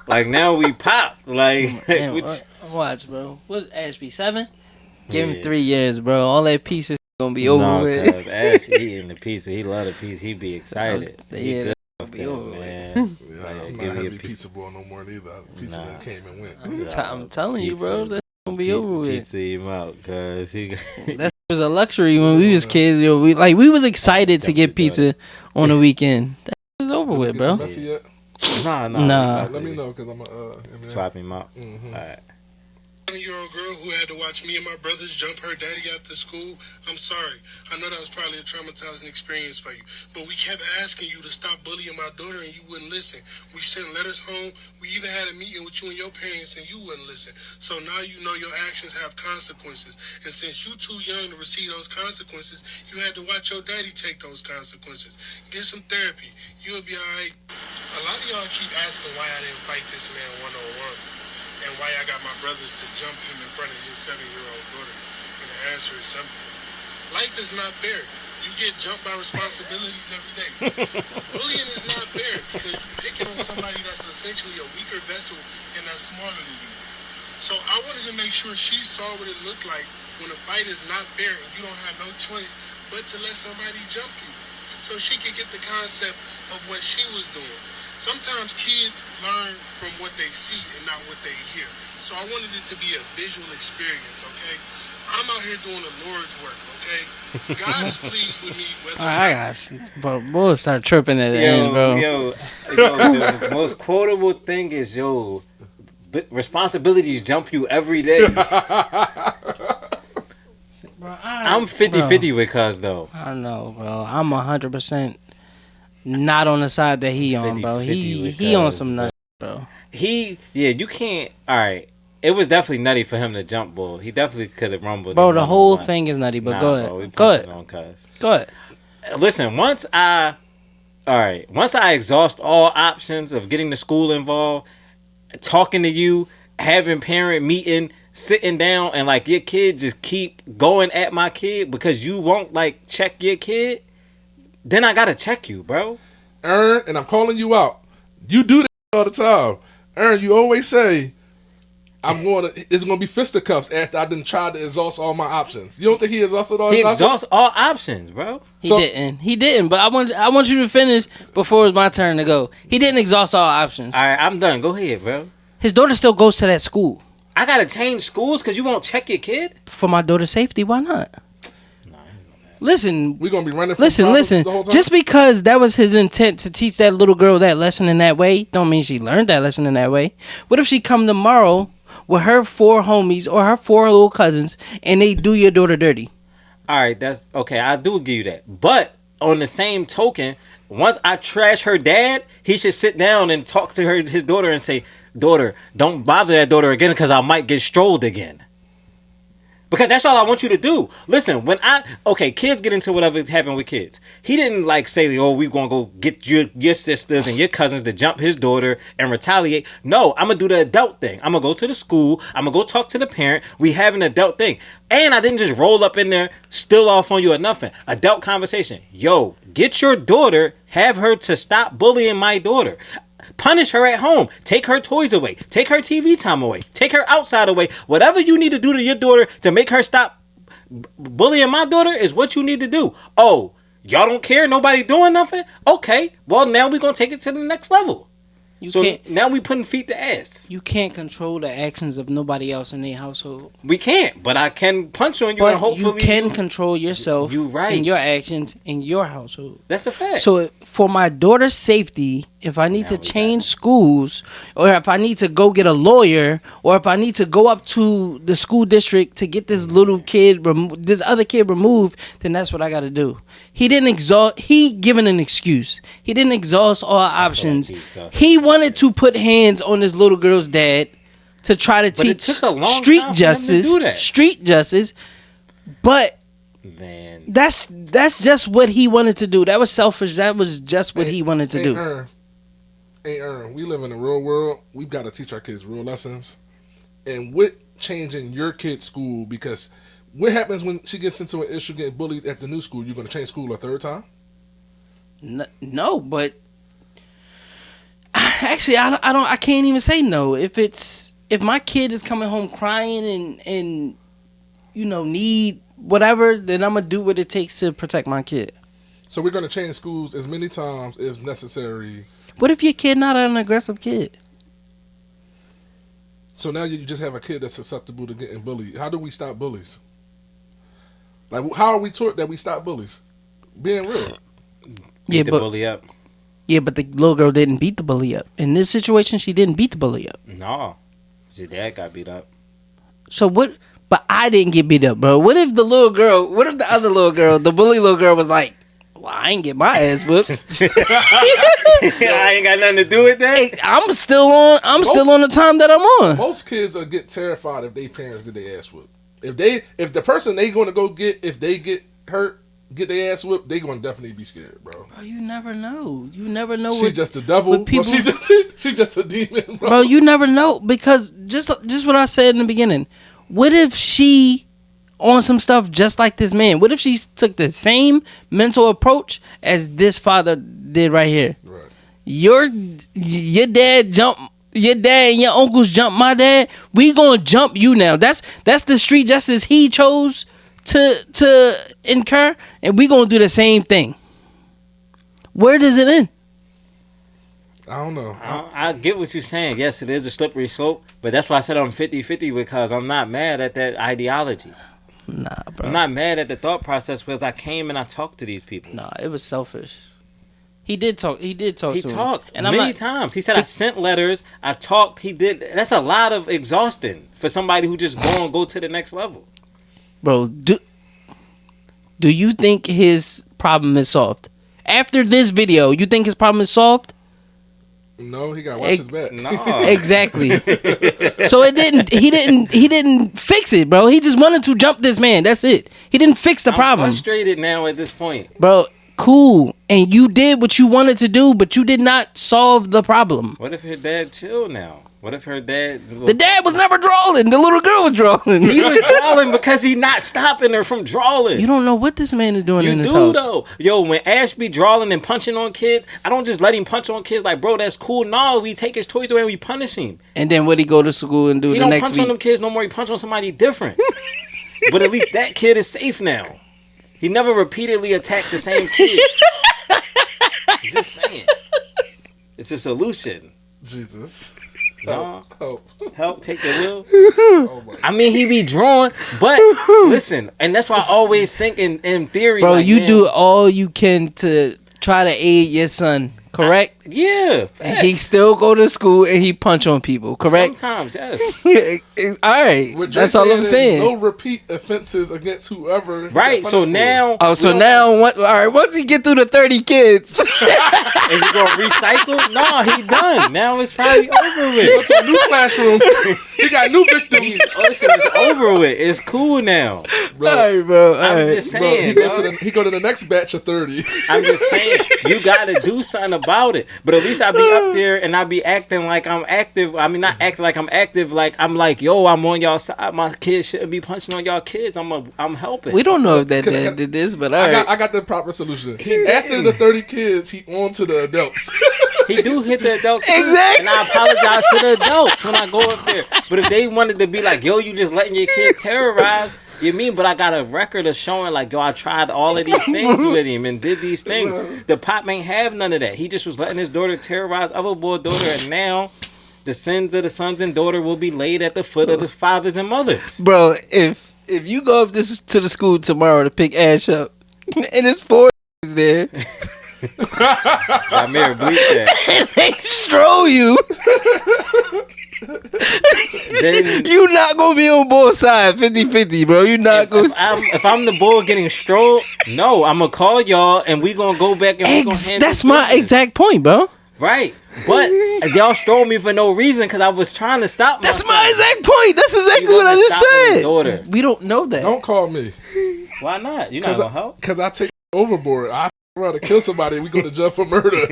Like, now we popped. Like, Damn, which, watch, bro. What's Ashby 7? Give Yeah. him 3 years, bro. All that pieces gonna be over no, with. cause Ash eating the pizza. He love the pizza. He be excited. Yeah, He good off be that, over with. man. Yeah, Like, I'm give not me a heavy pizza. pizza boy no more neither. Pizza Nah. that came and went. I'm telling you, bro. Pizza. That's gonna be over with. Pizza him out, cause he. That was a luxury when we was kids. Yo, we was excited to get Definitely pizza on the weekend. That was over with, Get bro. some messy yet? Nah. Let me know because I'm Swap him out. Mhm. All right. 7-year-old girl who had to watch me and my brothers jump her daddy after school. I'm sorry. I know that was probably a traumatizing experience for you. But we kept asking you to stop bullying my daughter and you wouldn't listen. We sent letters home. We even had a meeting with you and your parents and you wouldn't listen. So now you know your actions have consequences. And since you too young to receive those consequences, you had to watch your daddy take those consequences. Get some therapy. You'll be all right. A lot of y'all keep asking why I didn't fight this man one-on-one. And why I got my brothers to jump him in front of his 7-year-old daughter. And the answer is simple. Life is not fair. You get jumped by responsibilities every day. Bullying is not fair because you're picking on somebody that's essentially a weaker vessel and that's smaller than you. So I wanted to make sure she saw what it looked like when a fight is not fair and you don't have no choice but to let somebody jump you. So she could get the concept of what she was doing. Sometimes kids learn from what they see and not what they hear. So I wanted it to be a visual experience, okay? I'm out here doing the Lord's work, okay? God is pleased with me whether I got, bro. We'll start tripping at the end, bro. Yo, the most quotable thing is, yo, responsibilities jump you every day. I'm 50-50 with cuz, though. I know, bro. I'm 100% not on the side that he on, bro. 50-50 with He on cuz, some nuts, bro. You can't, all right. It was definitely nutty for him to jump bull. He definitely could have rumbled. Bro, him the one whole on one. thing is nutty, but Nah, go bro, we ahead. Go punching ahead. on cuz. Go ahead. Listen, once I exhaust all options of getting the school involved, talking to you, having parent meeting, sitting down, and like your kid just keep going at my kid because you won't like check your kid, then I gotta check you, bro. Aaron, and I'm calling you out. You do that all the time. Aaron, you always say, it's going to be fisticuffs after I done tried to exhaust all my options. You don't think he exhausted all his He options? exhausts all options, bro. He didn't. But I want you to finish before it's my turn to go. He didn't exhaust all options. All right, I'm done. Go ahead, bro. His daughter still goes to that school. I gotta change schools because you won't check your kid. For my daughter's safety, why not? Listen, We gonna be running. From listen. problems the whole time? Just because that was his intent to teach that little girl that lesson in that way, don't mean she learned that lesson in that way. What if she come tomorrow with her 4 homies or her 4 little cousins and they do your daughter dirty? All right, that's okay. I do give you that. But on the same token, once I trash her dad, he should sit down and talk to his daughter and say, "Daughter, don't bother that daughter again because I might get strolled again." Because that's all I want you to do. Listen, kids get into whatever happened with kids. He didn't like say, "Oh, we gonna go get your sisters and your cousins to jump his daughter and retaliate." No, I'm gonna do the adult thing. I'm gonna go to the school. I'm gonna go talk to the parent. We have an adult thing. And I didn't just roll up in there, still off on you or nothing. Adult conversation. Yo, get your daughter, have her to stop bullying my daughter. Punish her at home. Take her toys away. Take her TV time away. Take her outside away. Whatever you need to do to your daughter to make her stop bullying my daughter is what you need to do. Oh, y'all don't care? Nobody doing nothing? Okay. Well, now we're going to take it to the next level. Now we putting feet to ass. You can't control the actions of nobody else in their household. We can't, but I can punch on you and hopefully you can control yourself right. and your actions in your household. That's a fact. So for my daughter's safety, if I need to change schools, or if I need to go get a lawyer, or if I need to go up to the school district to get this little kid, this other kid removed, then that's what I got to do. He given an excuse. He didn't exhaust all options. He wanted to put hands on this little girl's dad to try to teach street justice. But man, that's just what he wanted to do. That was selfish. That was just what he wanted to do. We live in a real world. We've got to teach our kids real lessons. And with changing your kid's school, because what happens when she gets into an issue getting bullied at the new school? You're going to change school a third time? No, but actually, I can't even say no. If my kid is coming home crying and need whatever, then I'm gonna do what it takes to protect my kid. So we're gonna change schools as many times as necessary. What if your kid not an aggressive kid? So now you just have a kid that's susceptible to getting bullied. How do we stop bullies? Like, how are we taught that we stop bullies? Being real. Beat the bully up. Yeah, but the little girl didn't beat the bully up. In this situation, she didn't beat the bully up. No. Your dad got beat up. So what? But I didn't get beat up, bro. What if the other little girl, the bully little girl was like, well, I ain't get my ass whooped. I ain't got nothing to do with that. Hey, I'm still on the time that I'm on. Most kids will get terrified if their parents get their ass whooped. If the person they going to go get, if they get hurt, get their ass whipped, they gonna definitely be scared, bro. Bro, you never know. You never know. She just the devil. People, she just a demon, bro. Bro, you never know, because just what I said in the beginning. What if she on some stuff just like this man? What if she took the same mental approach as this father did right here? Right. Your dad jumped. Your dad and your uncles jumped my dad. We gonna jump you now. That's the street justice he chose to incur, and we gonna do the same thing. Where does it end? I don't know. I get what you're saying. Yes, it is a slippery slope, but that's why I said I'm 50-50, because I'm not mad at that ideology. Nah, bro. I'm not mad at the thought process, because I came and I talked to these people. Nah, it was selfish. He did talk. He talked many times. He said, I sent letters. I talked. He did. That's a lot of exhausting for somebody who just go to the next level. Bro, do you think his problem is solved? After this video, you think his problem is solved? No, he got to watch his back. No. Exactly. So he didn't fix it, bro. He just wanted to jump this man. That's it. He didn't fix the problem. I'm frustrated now at this point. Bro, cool. And you did what you wanted to do, but you did not solve the problem. What if her dad chill now? What if her dad... The dad was never drawing. The little girl was drawing. He was drawing because he not stopping her from drawing. You don't know what this man is doing in his house. You do, though. Yo, when Ash be drawing and punching on kids, I don't just let him punch on kids like, bro, that's cool. No, we take his toys away and we punish him. And then what he go to school and do the next week? He don't punch on them kids no more. He punch on somebody different. But at least that kid is safe now. He never repeatedly attacked the same kid. Just saying. It's a solution. Jesus. No. Help. Help take the wheel. Oh my I mean, he be drawn, but listen, and that's why I always think in theory, Bro, like, you man, do all you can to try to aid your son, correct? yeah. And he still go to school and he punch on people, correct? Sometimes, yes. All right, What Jay that's all I'm is saying. No repeat offenses against whoever. he Right. got So punished for. now, Oh, so now what? All right, once he get through the 30 kids, is he gonna recycle? No, he done. Now it's probably over with. to a new classroom. He got new victims. Listen, it's over with. It's cool now. Bro, all right, bro. All I'm right. just bro, saying. he go to the next batch of 30. I'm just saying, you gotta do something about it. But at least I be up there and I be acting like I'm active. I mean, not acting like I'm active. Like I'm like, yo, I'm on y'all side. My kids shouldn't be punching on y'all kids. I'm helping. We don't know if that dad did this, but all right. I got the proper solution. After the 30 kids, he on to the adults. He do hit the adults too, Exactly. and I apologize to the adults when I go up there. But if they wanted to be like, yo, you just letting your kid terrorize. You mean, but I got a record of showing like, yo, I tried all of these things with him and did these things. The pop ain't have none of that. He just was letting his daughter terrorize other boy daughter, and now the sins of the sons and daughter will be laid at the foot of the fathers and mothers. Bro, if you go up this to the school tomorrow to pick Ash up, and it's 4 there, I mirror bleep that. and they stroll you, Then you not gonna be on both sides 50-50, bro. You not gonna. if I'm the boy getting strolled, no, I'm gonna call y'all and we gonna go back and we gonna handle That's my business. exact point, bro. Right, but y'all strolled me for no reason because I was trying to stop. That's my my exact point. That's exactly what I wasn't just stopping his said. daughter. We don't know that. Don't call me. Why not? You not gonna help? Because I take overboard. I rather kill somebody and we go to jail for murder.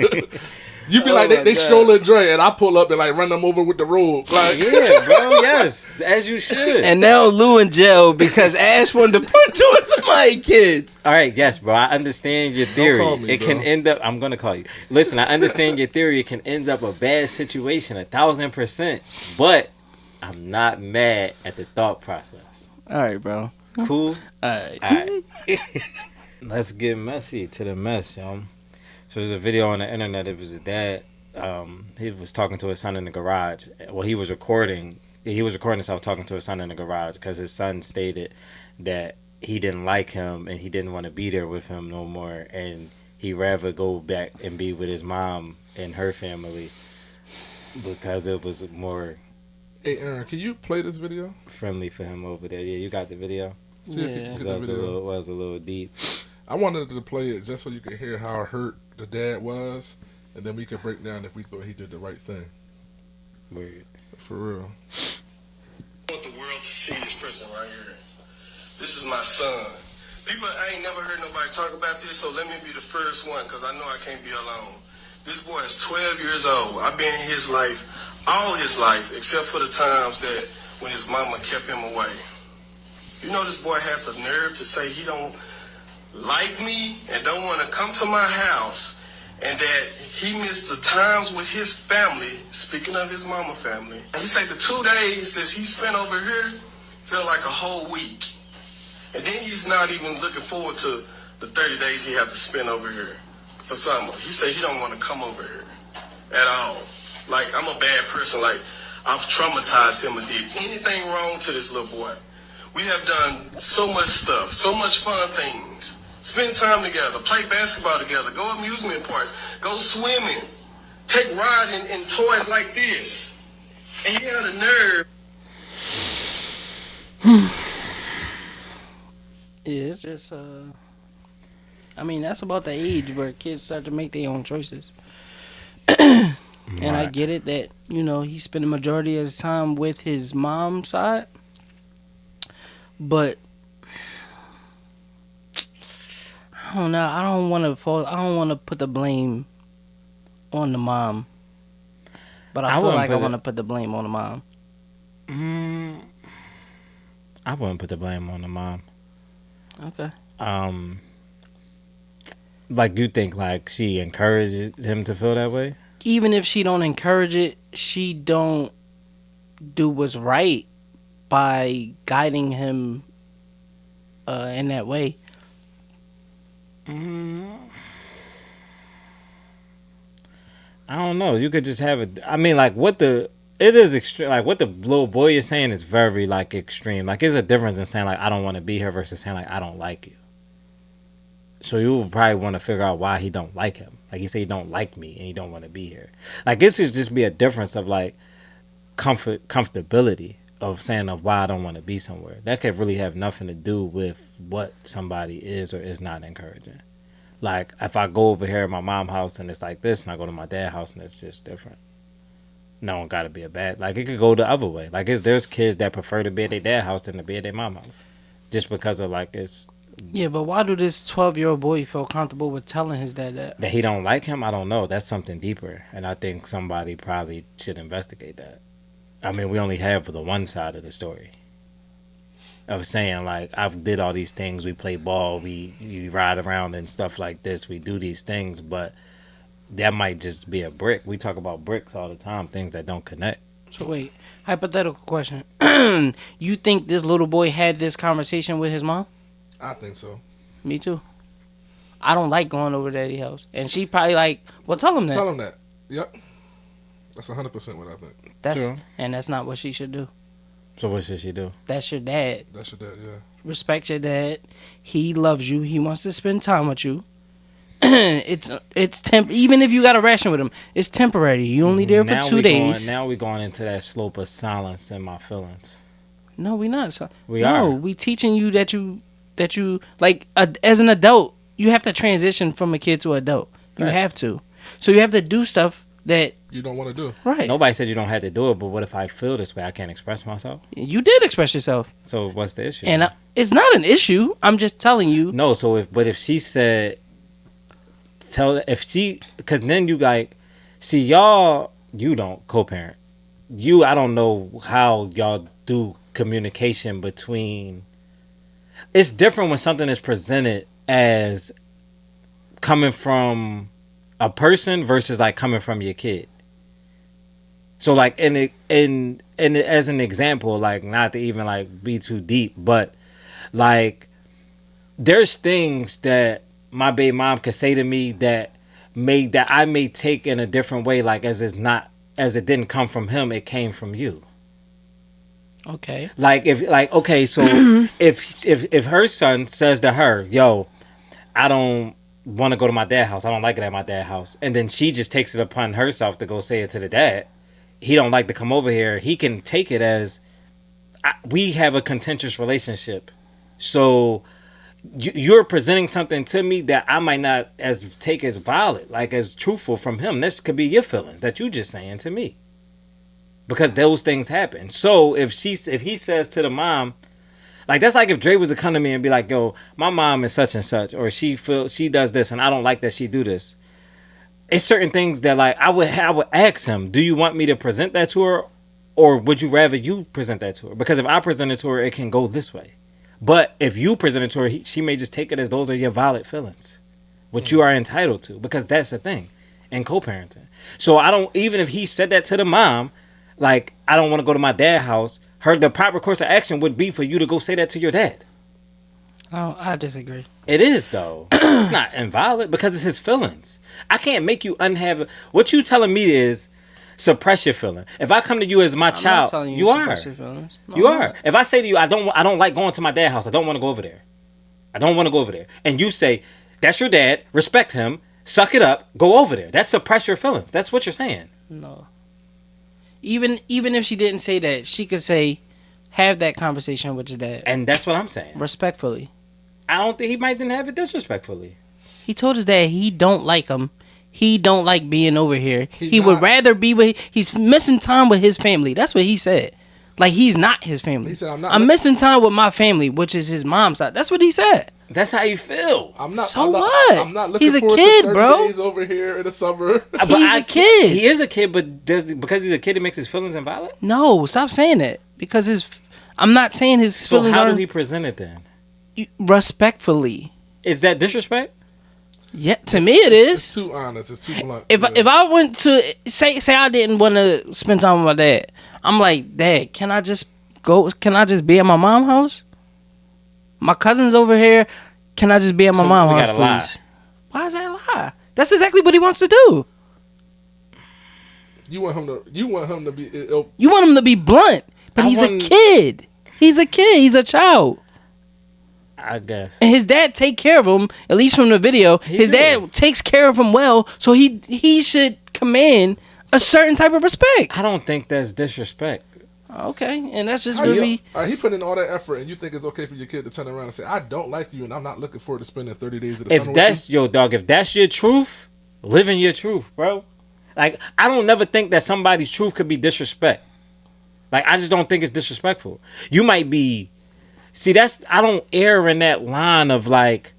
You be Oh like, my they God. strolling Dre, and I pull up and like run them over with the rope. Like, Yeah, bro. Yes, as you should. And now Lou in jail because Ash wanted to punch on somebody's kids. All right, yes, bro. I understand your theory. call me, It can bro. end up. I'm gonna call you. Listen, I understand your theory. It can end up a bad situation, 1,000%. But I'm not mad at the thought process. All right, bro. Cool. All right. All right. Let's get messy to the mess, y'all. So there's a video on the internet. It was a dad. He was talking to his son in the garage. Well, he was recording himself talking to his son in the garage because his son stated that he didn't like him and he didn't want to be there with him no more, and he'd rather go back and be with his mom and her family because it was more hey, Aaron, can you play this video? friendly for him over there. Yeah, you got the video? See if you Yeah. can It get the was, video. a little deep. I wanted to play it just so you could hear how hurt the dad was, and then we could break down if we thought he did the right thing. Weird. For real. I want the world to see this person right here. This is my son. People, I ain't never heard nobody talk about this, so let me be the first one, because I know I can't be alone. This boy is 12 years old. I've been in his life, all his life, except for the times that when his mama kept him away. You know, this boy had the nerve to say he don't like me and don't want to come to my house, and that he missed the times with his family, speaking of his mama family. He said the 2 days that he spent over here felt like a whole week. And then he's not even looking forward to the 30 days he have to spend over here for summer. He said he don't want to come over here at all. Like, I'm a bad person. Like, I've traumatized him and did anything wrong to this little boy. We have done so much stuff, so much fun things. Spend time together, play basketball together, go amusement parks, go swimming, take ride in toys like this. And he had a nerve. Yeah, it's just I mean, that's about the age where kids start to make their own choices. And I get it that, you know, he spent the majority of his time with his mom's side. But I don't know. I don't want to put the blame on the mom. But I feel wouldn't like I put want to it- put the blame on the mom. I wouldn't put the blame on the mom. Okay. Like you think like she encourages him to feel that way? Even if she don't encourage it, she don't do what's right by guiding him in that way. I don't know. You could just have it. I mean, like what the It is extreme. Like what the little boy is saying is very like extreme. Like there's a difference in saying like I don't want to be here versus saying like I don't like you. So you will probably want to figure out why he don't like him. Like he say he don't like me and he don't want to be here. Like this should just be a difference of like comfortability of saying of why I don't want to be somewhere. That could really have nothing to do with what somebody is or is not encouraging. Like if I go over here at my mom's house and it's like this, and I go to my dad's house and it's just different. No one got to be a bad. Like it could go the other way. Like there's kids that prefer to be at their dad's house than to be at their mom's house, just because of like it's. Yeah, but why do this 12-year-old boy feel comfortable with telling his dad that He don't like him? I don't know. That's something deeper, and I think somebody probably should investigate that. I mean, we only have the one side of the story. Of saying like I've did all these things. We play ball. We ride around and stuff like this. We do these things, but that might just be a brick. We talk about bricks all the time, things that don't connect. So wait, hypothetical question. You think this little boy had this conversation with his mom? I think so. Me too. I don't like going over to Daddy's house. And she probably like, well, tell him that. Tell him that. Yep. That's 100% what I think. True. And that's not what she should do. So what should she do? That's your dad. That's your dad, yeah. Respect your dad. He loves you. He wants to spend time with you. Even if you got a ration with him, it's temporary. You only there for 2 days. Now we going into that slope of silence in my feelings. No, we not. We are. No, we teaching you that you like as an adult, you have to transition from a kid to adult. You Right. have to. So you have to do stuff that You don't want to do. right. Nobody said you don't have to do it, but what if I feel this way? I can't express myself. You did express yourself, So what's the issue? and it's not an issue. I'm just telling you. No, so if she said, because then you like, see y'all, you don't co-parent. I don't know how y'all do communication between. It's different when something is presented as coming from a person versus like coming from your kid. So like in as an example, like not to even like be too deep, but like there's things that my baby mom could say to me that I may take in a different way, like as it didn't come from him, it came from you. Okay. Like so if her son says to her, "Yo, I don't want to go to my dad's house. I don't like it at my dad's house," and then she just takes it upon herself to go say it to the dad. He don't like to come over here. He can take it as we have a contentious relationship, so you're presenting something to me that I might not take as valid, like as truthful from him. This could be your feelings that you just saying to me. Because those things happen. So if he says to the mom, like that's like if Dre was to come to me and be like, "Yo, my mom is such and such," or she does this and I don't like that she do this. It's certain things that like I would ask him, "Do you want me to present that to her, or would you rather you present that to her?" Because if I present it to her, it can go this way. But if you present it to her, she may just take it as those are your valid feelings, which you are entitled to, because that's the thing in co-parenting. So even if he said that to the mom. Like, I don't want to go to my dad's house. The proper course of action would be for you to go say that to your dad. Oh, I disagree. It is, though. It's not invalid because it's his feelings. I can't make you what you telling me is suppress your feeling. If I come to you as my child, not telling you are. suppress your feelings. No, You I'm are. not. If I say to you, I don't like going to my dad's house. I don't want to go over there. I don't want to go over there. And you say, that's your dad. Respect him. Suck it up. Go over there. That's suppress your feelings. That's what you're saying. No. Even if she didn't say that, she could say, have that conversation with your dad. And that's what I'm saying. Respectfully. I don't think he might didn't have it disrespectfully. He told his dad he don't like him. He don't like being over here. He's He would not. rather be with. He's missing time with his family. That's what he said. Like he's not his family. He said, I'm missing time with my family, which is his mom's side. That's what he said. That's how you feel. So what? I'm not looking He's a forward kid, to 30 bro. days over here in the summer. He's a kid. He is a kid, but because he's a kid, it makes his feelings invalid. No, stop saying that. Because I'm not saying his So feelings how are do he present it then? respectfully. Is that disrespect? Yeah, to me it It's is. too honest. It's too blunt. If I went to say I didn't want to spend time with my dad, I'm like, Dad, can I just go? Can I just be at my mom's house? My cousin's over here. Can I just be at my So mom's we house, gotta lie. please? Why is that a lie? That's exactly what he wants to do. You want him to be. You want him to be blunt, but he's a kid. He's a kid. He's a child. I guess. And his dad take care of him, at least from the video. His dad takes care of him well, so he should command a certain type of respect. I don't think that's disrespect. Okay, and that's just he put in all that effort, and you think it's okay for your kid to turn around and say, "I don't like you, and I'm not looking forward to spending 30 days of the summer with you." If that's your truth, live in your truth, bro. Like, I don't never think that somebody's truth could be disrespect. Like, I just don't think it's disrespectful. You might be... See, I don't err in that line of, like,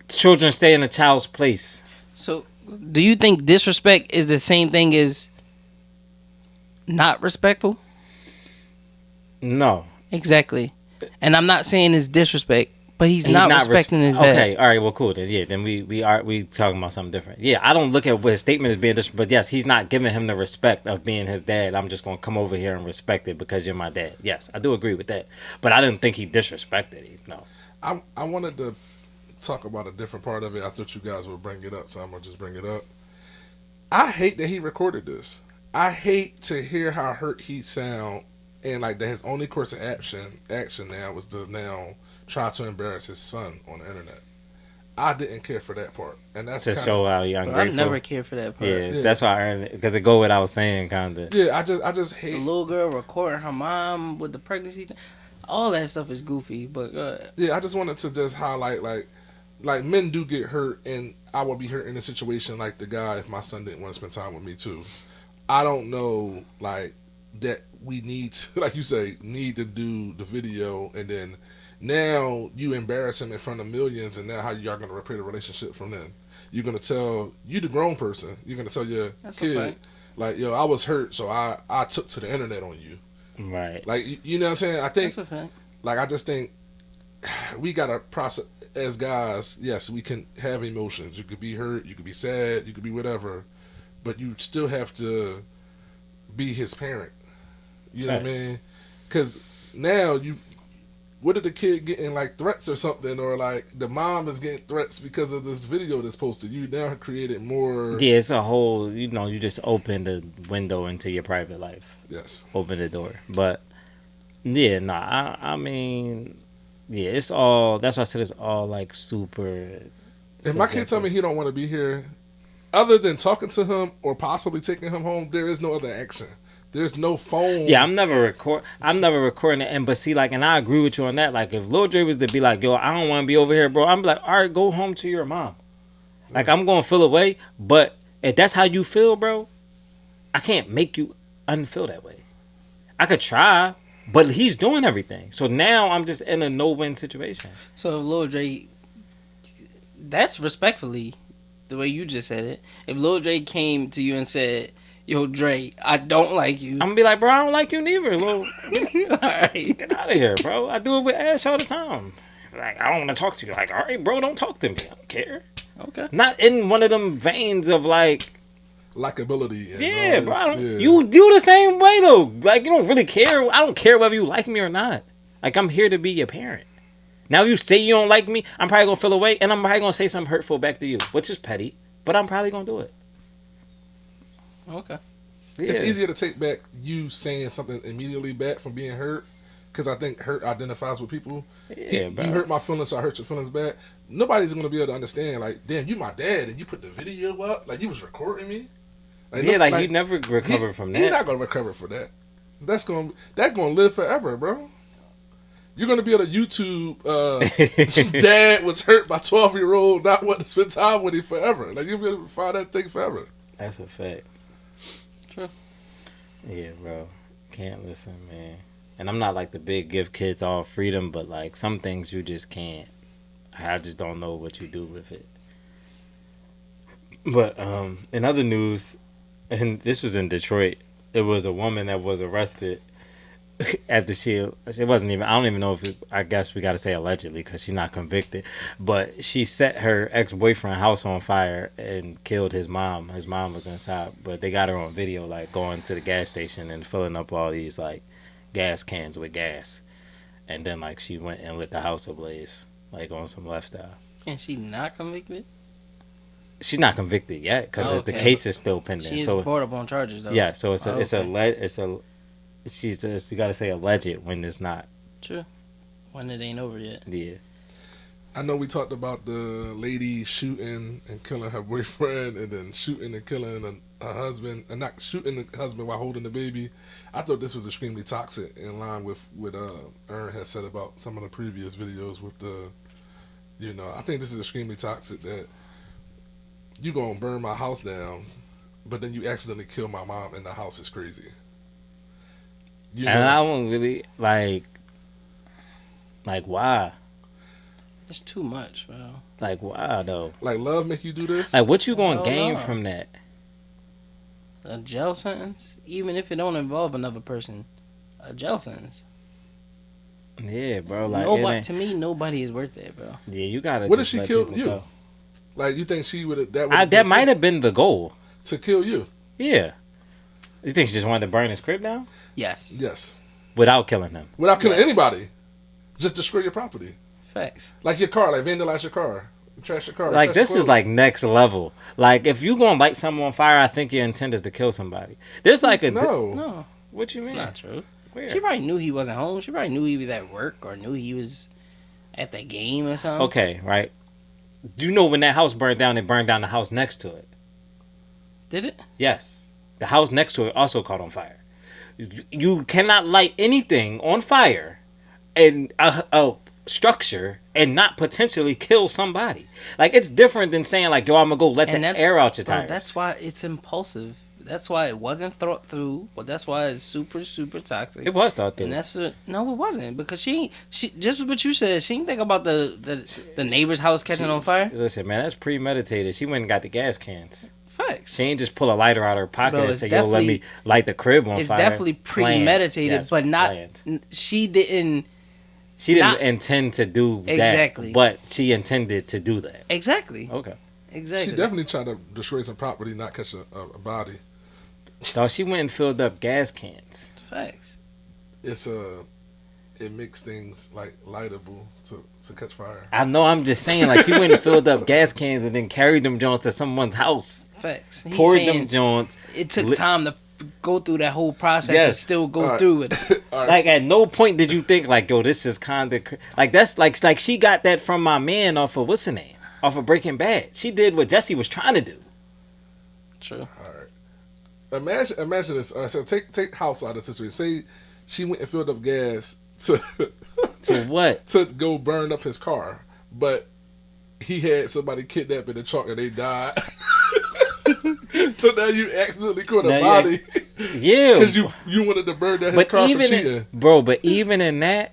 children stay in a child's place. So, do you think disrespect is the same thing as not respectful? No. Exactly. And I'm not saying it's disrespect, but he's not respecting his dad. Okay, all right, well, cool. Then, yeah, then we talking about something different. Yeah, I don't look at what his statement as being disrespect, but yes, he's not giving him the respect of being his dad. I'm just going to come over here and respect it because you're my dad. Yes, I do agree with that. But I didn't think he disrespected it. No. I wanted to talk about a different part of it. I thought you guys would bring it up, so I'm going to just bring it up. I hate that he recorded this. I hate to hear how hurt he sound, and like that his only course of action now was to now try to embarrass his son on the internet. I didn't care for that part, and that's to show how young. I never cared for that part. Yeah, that's why I earned it because it go what I was saying, kind of. Yeah, I just hate the little girl recording her mom with the pregnancy thing. All that stuff is goofy, but yeah, I just wanted to just highlight like men do get hurt, and I would be hurt in a situation like the guy if my son didn't want to spend time with me too. I don't know like that we need to, like you say, need to do the video and then. Now you embarrass him in front of millions, and now how y'all gonna repair the relationship from then? You're gonna tell the grown person. You're gonna tell your kid, like, "Yo, I was hurt, so I took to the internet on you." Right. Like you know what I'm saying? I think, that's a fact. like I just think we gotta process as guys. Yes, we can have emotions. You could be hurt. You could be sad. You could be whatever, but you still have to be his parent. You know what I mean? Because now you. What did the kid getting like threats or something, or like the mom is getting threats because of this video that's posted? You now have created more. Yeah, it's a whole. You just open the window into your private life. Yes. Open the door, but yeah, I mean, yeah, it's all. That's why I said it's all like super. If my kid tell me he don't want to be here, other than talking to him or possibly taking him home, there is no other action. There's no phone. Yeah, I'm never recording it. But see, like, and I agree with you on that. Like, if Lil Dre was to be like, "Yo, I don't want to be over here, bro," I'm like, "All right, go home to your mom." Like, I'm gonna feel away. But if that's how you feel, bro, I can't make you unfeel that way. I could try, but he's doing everything. So now I'm just in a no-win situation. So Lil Dre, that's respectfully the way you just said it. If Lil Dre came to you and said, "Yo, Dre, I don't like you," I'm gonna be like, "Bro, I don't like you neither, Lil. Alright, Get out of here, bro. I do it with Ash all the time. Like, I don't want to talk to you. Like, all right, bro, don't talk to me. I don't care. Okay. Not in one of them veins of like likability. Yeah, bro. You the same way though. Like, you don't really care. I don't care whether you like me or not. Like, I'm here to be your parent. Now, if you say you don't like me, I'm probably gonna feel away, and I'm probably gonna say something hurtful back to you, which is petty. But I'm probably gonna do it. Okay. Yeah. It's easier to take back you saying something immediately back from being hurt, because I think hurt identifies with people. Yeah, bro. You hurt my feelings, so I hurt your feelings back. Nobody's gonna be able to understand. Like, damn, you my dad, and you put the video up, like you was recording me. Like, yeah, like you never recover from that. You're not gonna recover for that. That's gonna live forever, bro. You're gonna be able to YouTube. Dad was hurt by 12-year-old, not wanting to spend time with him forever. Like, you'll be able to find that thing forever. That's a fact. True. Yeah, bro. Can't listen, man. And I'm not like the big give kids all freedom, but like some things you just can't. I just don't know what you do with it. But in other news, and this was in Detroit, it was a woman that was arrested after it wasn't even, I don't even know if I guess we got to say allegedly because she's not convicted, but she set her ex-boyfriend's house on fire and killed his mom. His mom was inside, but they got her on video like going to the gas station and filling up all these like gas cans with gas, and then like she went and lit the house ablaze like on some left eye. And she not convicted? She's not convicted yet because Oh, the okay. case is still pending. She is So brought up on charges though. yeah, so it's a Oh, it's a okay. it's a she's just, you gotta say alleged when it's not. True. When it ain't over yet. Yeah. I know we talked about the lady shooting and killing her boyfriend, and then shooting and killing her husband, and not shooting the husband while holding the baby. I thought this was extremely toxic, in line with what Ern had said about some of the previous videos with the, I think this is extremely toxic that you gonna burn my house down, but then you accidentally kill my mom in the house is crazy. And I don't really like why? It's too much, bro. Like why though? Like love make you do this? Like what you gonna Hell gain no. from that? A jail sentence, even if it don't involve another person, a jail sentence. Yeah, bro. Like it Nobody, ain't- to me, nobody is worth that, bro. yeah, you gotta. What if just she let killed people you? go. Like you think she would have That might have been the goal. to kill you? Yeah. You think she just wanted to burn his crib down Yes. Yes, without killing him? without killing Yes. anybody, just destroy your property, Facts. like your car, like vandalize your car, trash your car. Like trash this your is clothes. like next level. Like if you gonna light something on fire, I think your intent is to kill somebody. There's like a no. No, what you it's mean? not true. Where? She probably knew he wasn't home. She probably knew he was at work or knew he was at the game or something. Okay, right. You know when that house burned down, it burned down the house next to it. Did it? Yes, the house next to it also caught on fire. You cannot light anything on fire in a structure and not potentially kill somebody. Like it's different than saying like, yo, I'm gonna go let the air out your bro, tires. that's why it's impulsive. That's why it wasn't thought through. But that's why it's super, super toxic. It was thought through. And that's no, it wasn't because she just what you said. She didn't think about the neighbor's house catching on fire. Listen, man, that's premeditated. She went and got the gas cans. Facts. She ain't just pull a lighter out of her pocket Bro, and it's say, yo, let me definitely- light the crib on It's fire. definitely Planned. premeditated, Yes, but not. planned. She didn't She didn't not- intend to do that. Exactly. But she intended to do that. exactly. Okay. Exactly. She definitely tried to destroy some property, not catch a body. Dog, she went and filled up gas cans. Facts. It makes things like lightable to catch fire. I know, I'm just saying, like, she went and filled up gas cans and then carried them joints to someone's house. Facts. He's Poured saying them joints. it took lit- time to go through that whole process and Yes. still go Alright. through with it. All right. Like, at no point did you think, like, yo, this is kind of... Like, that's like she got that from my man off of, what's her name? Off of Breaking Bad. She did what Jesse was trying to do. True. Imagine this. So take house out of the situation. Say she went and filled up gas to To what? to go burn up his car, but he had somebody kidnapped in the trunk and they died. So now you accidentally caught Now a you body Yeah. because you wanted to burn down his car for cheating. But even in that,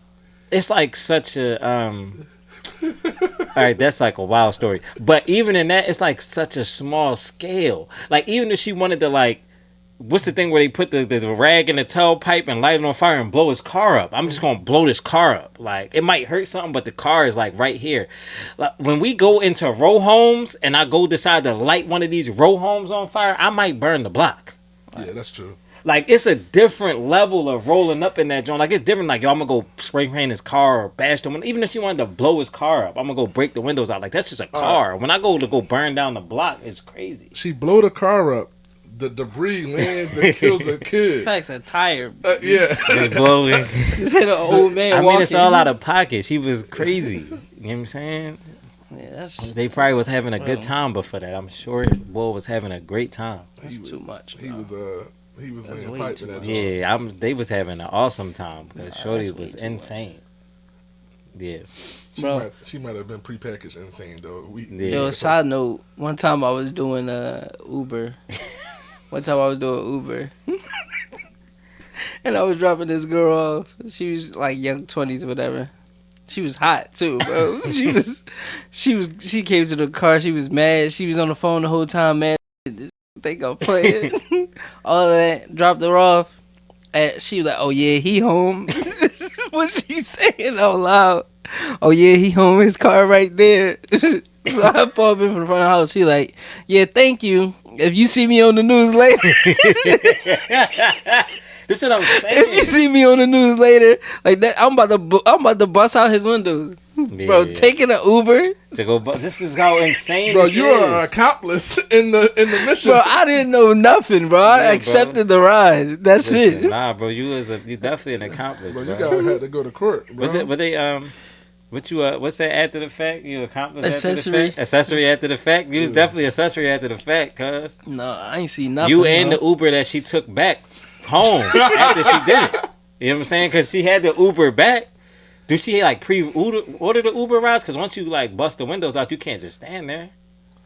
it's like such a all right, that's like a wild story. But even in that, it's like such a small scale. Like even if she wanted to like, what's the thing where they put the rag in the tailpipe and light it on fire and blow his car up? I'm just gonna blow this car up. Like it might hurt something, but the car is like right here. Like when we go into row homes and I go decide to light one of these row homes on fire, I might burn the block. Yeah, that's true. Like it's a different level of rolling up in that joint. Like it's different. Like yo, I'm gonna go spray paint his car or bash the window. Even if she wanted to blow his car up, I'm gonna go break the windows out. Like that's just a car. When I go to go burn down the block, it's crazy. She blow the car up. The debris lands and kills a kid. Facts. A tire. Yeah. Just blowing. Just hit an old man. I mean, walking. it's all out of pocket. She was crazy. You know what I'm saying? Yeah, that's They probably was having a good time before that. I'm sure boy was having a great time. too much. He was That's laying way pipe too in that much. joint. Yeah, they was having an awesome time because Shorty that's way was too insane. Yeah. Bro. She might have been prepackaged insane though. Yeah. Yo, side note. One time I was doing Uber. And I was dropping this girl off. She was like young 20s or whatever. She was hot too, bro. She came to the car. She was mad. She was on the phone the whole time, man. This think I'm playing. All of that. Dropped her off. And she was like, "Oh yeah, he home." This is what she saying out loud. "Oh yeah, he home. His car right there." So I pull up in front of the house. She like, "Yeah, thank you. If you see me on the news later." This is what I'm If you saying. see me on the news later, like that, I'm about to bust out his windows. Bro, taking an Uber to go. This is how insane. Bro, this you're an is. accomplice in the mission. Bro, I didn't know nothing, bro. I accepted the ride. That's Listen, it. Nah, bro, you definitely an accomplice, Bro, bro. you gotta have to go to court, bro. But they what's that after the fact? You accomplice Accessory. after the fact? Accessory after the fact? You was definitely accessory after the fact, cuz. No, I ain't see nothing. You and the Uber that she took back home after she did it. You know what I'm saying? Because she had the Uber back. Do she like pre-order the Uber rides? Because once you like bust the windows out, you can't just stand there.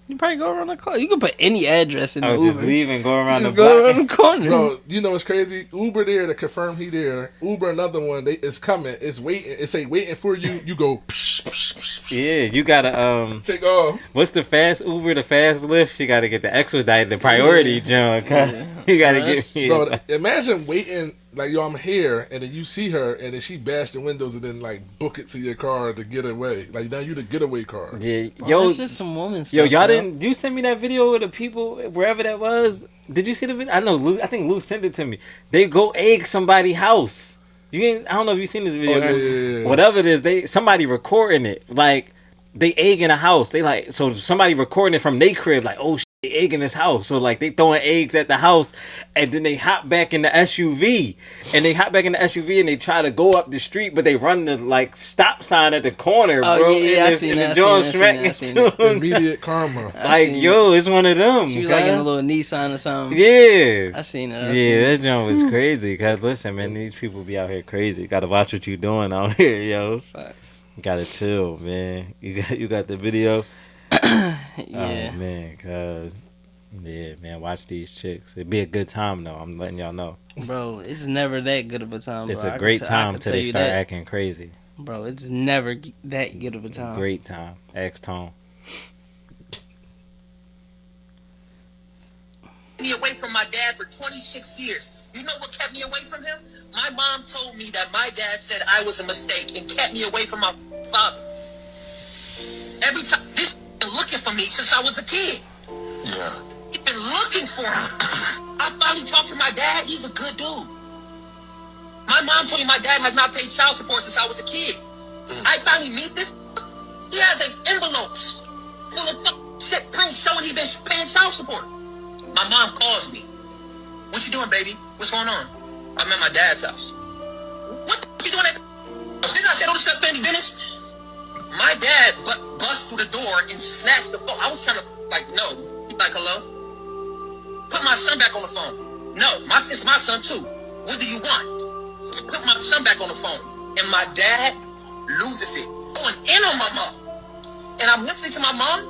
You probably go around the corner. You can put any address in the Uber. Just leave and go around just the block. go around the corner. Bro, you know what's crazy? Uber there to confirm he there. Uber another one. It's coming. It's waiting. It say waiting for you. You go. Yeah, you gotta take off. What's the fast Uber? The fast Lyft? She gotta get the expedite, the priority junk. You gotta get me. Bro, imagine waiting like yo, I'm here, and then you see her, and then she bashed the windows, and then like book it to your car to get away. Like now you the getaway car. Yeah, Bro, yo, that's just some woman stuff. Yo, y'all bro. didn't? You send me that video of the people wherever that was. Did you see the video? I know. I think Lou sent it to me. They go egg somebody's house. You ain't? I don't know if you seen this video. Yeah. Whatever it is, somebody recording it. Like they egging a house. They like so somebody recording it from their crib. Like oh. They egg in this house, so like they throwing eggs at the house, and then they hop back in the SUV, and they try to go up the street, but they run the like stop sign at the corner, bro. Yeah, I seen that. Immediate karma. Like yo, it's one of them. She was like in a little Nissan or something. Yeah, I seen it. That jump was crazy. Cause listen, man, these people be out here crazy. Gotta watch what you doing out here, yo. Facts. You gotta chill, man. You got the video. Yeah. Oh man, cause man, watch these chicks. It'd be a good time though. I'm letting y'all know. Bro, it's never that good of a time. It's bro. a great time till they start acting crazy. Bro, it's never that good of a time. Great time. Ask Tone. Me away from my dad for 26 years. You know what kept me away from him? My mom told me that my dad said I was a mistake and kept me away from my father. Every time this been looking for me since I was a kid. Yeah. He's been looking for me. I finally talked to my dad. He's a good dude. My mom told me my dad has not paid child support since I was a kid. I finally meet this. He has envelopes full of shit proof showing he been paying child support. My mom calls me. What you doing, baby? What's going on? I'm at my dad's house. What the f*** you doing at the house? Didn't I say don't discuss family business? My dad bust through the door and snatched the phone. I was trying to, no. He's like, hello? Put my son back on the phone. No, it's my son too. What do you want? Put my son back on the phone. And my dad loses it. Going in on my mom. And I'm listening to my mom.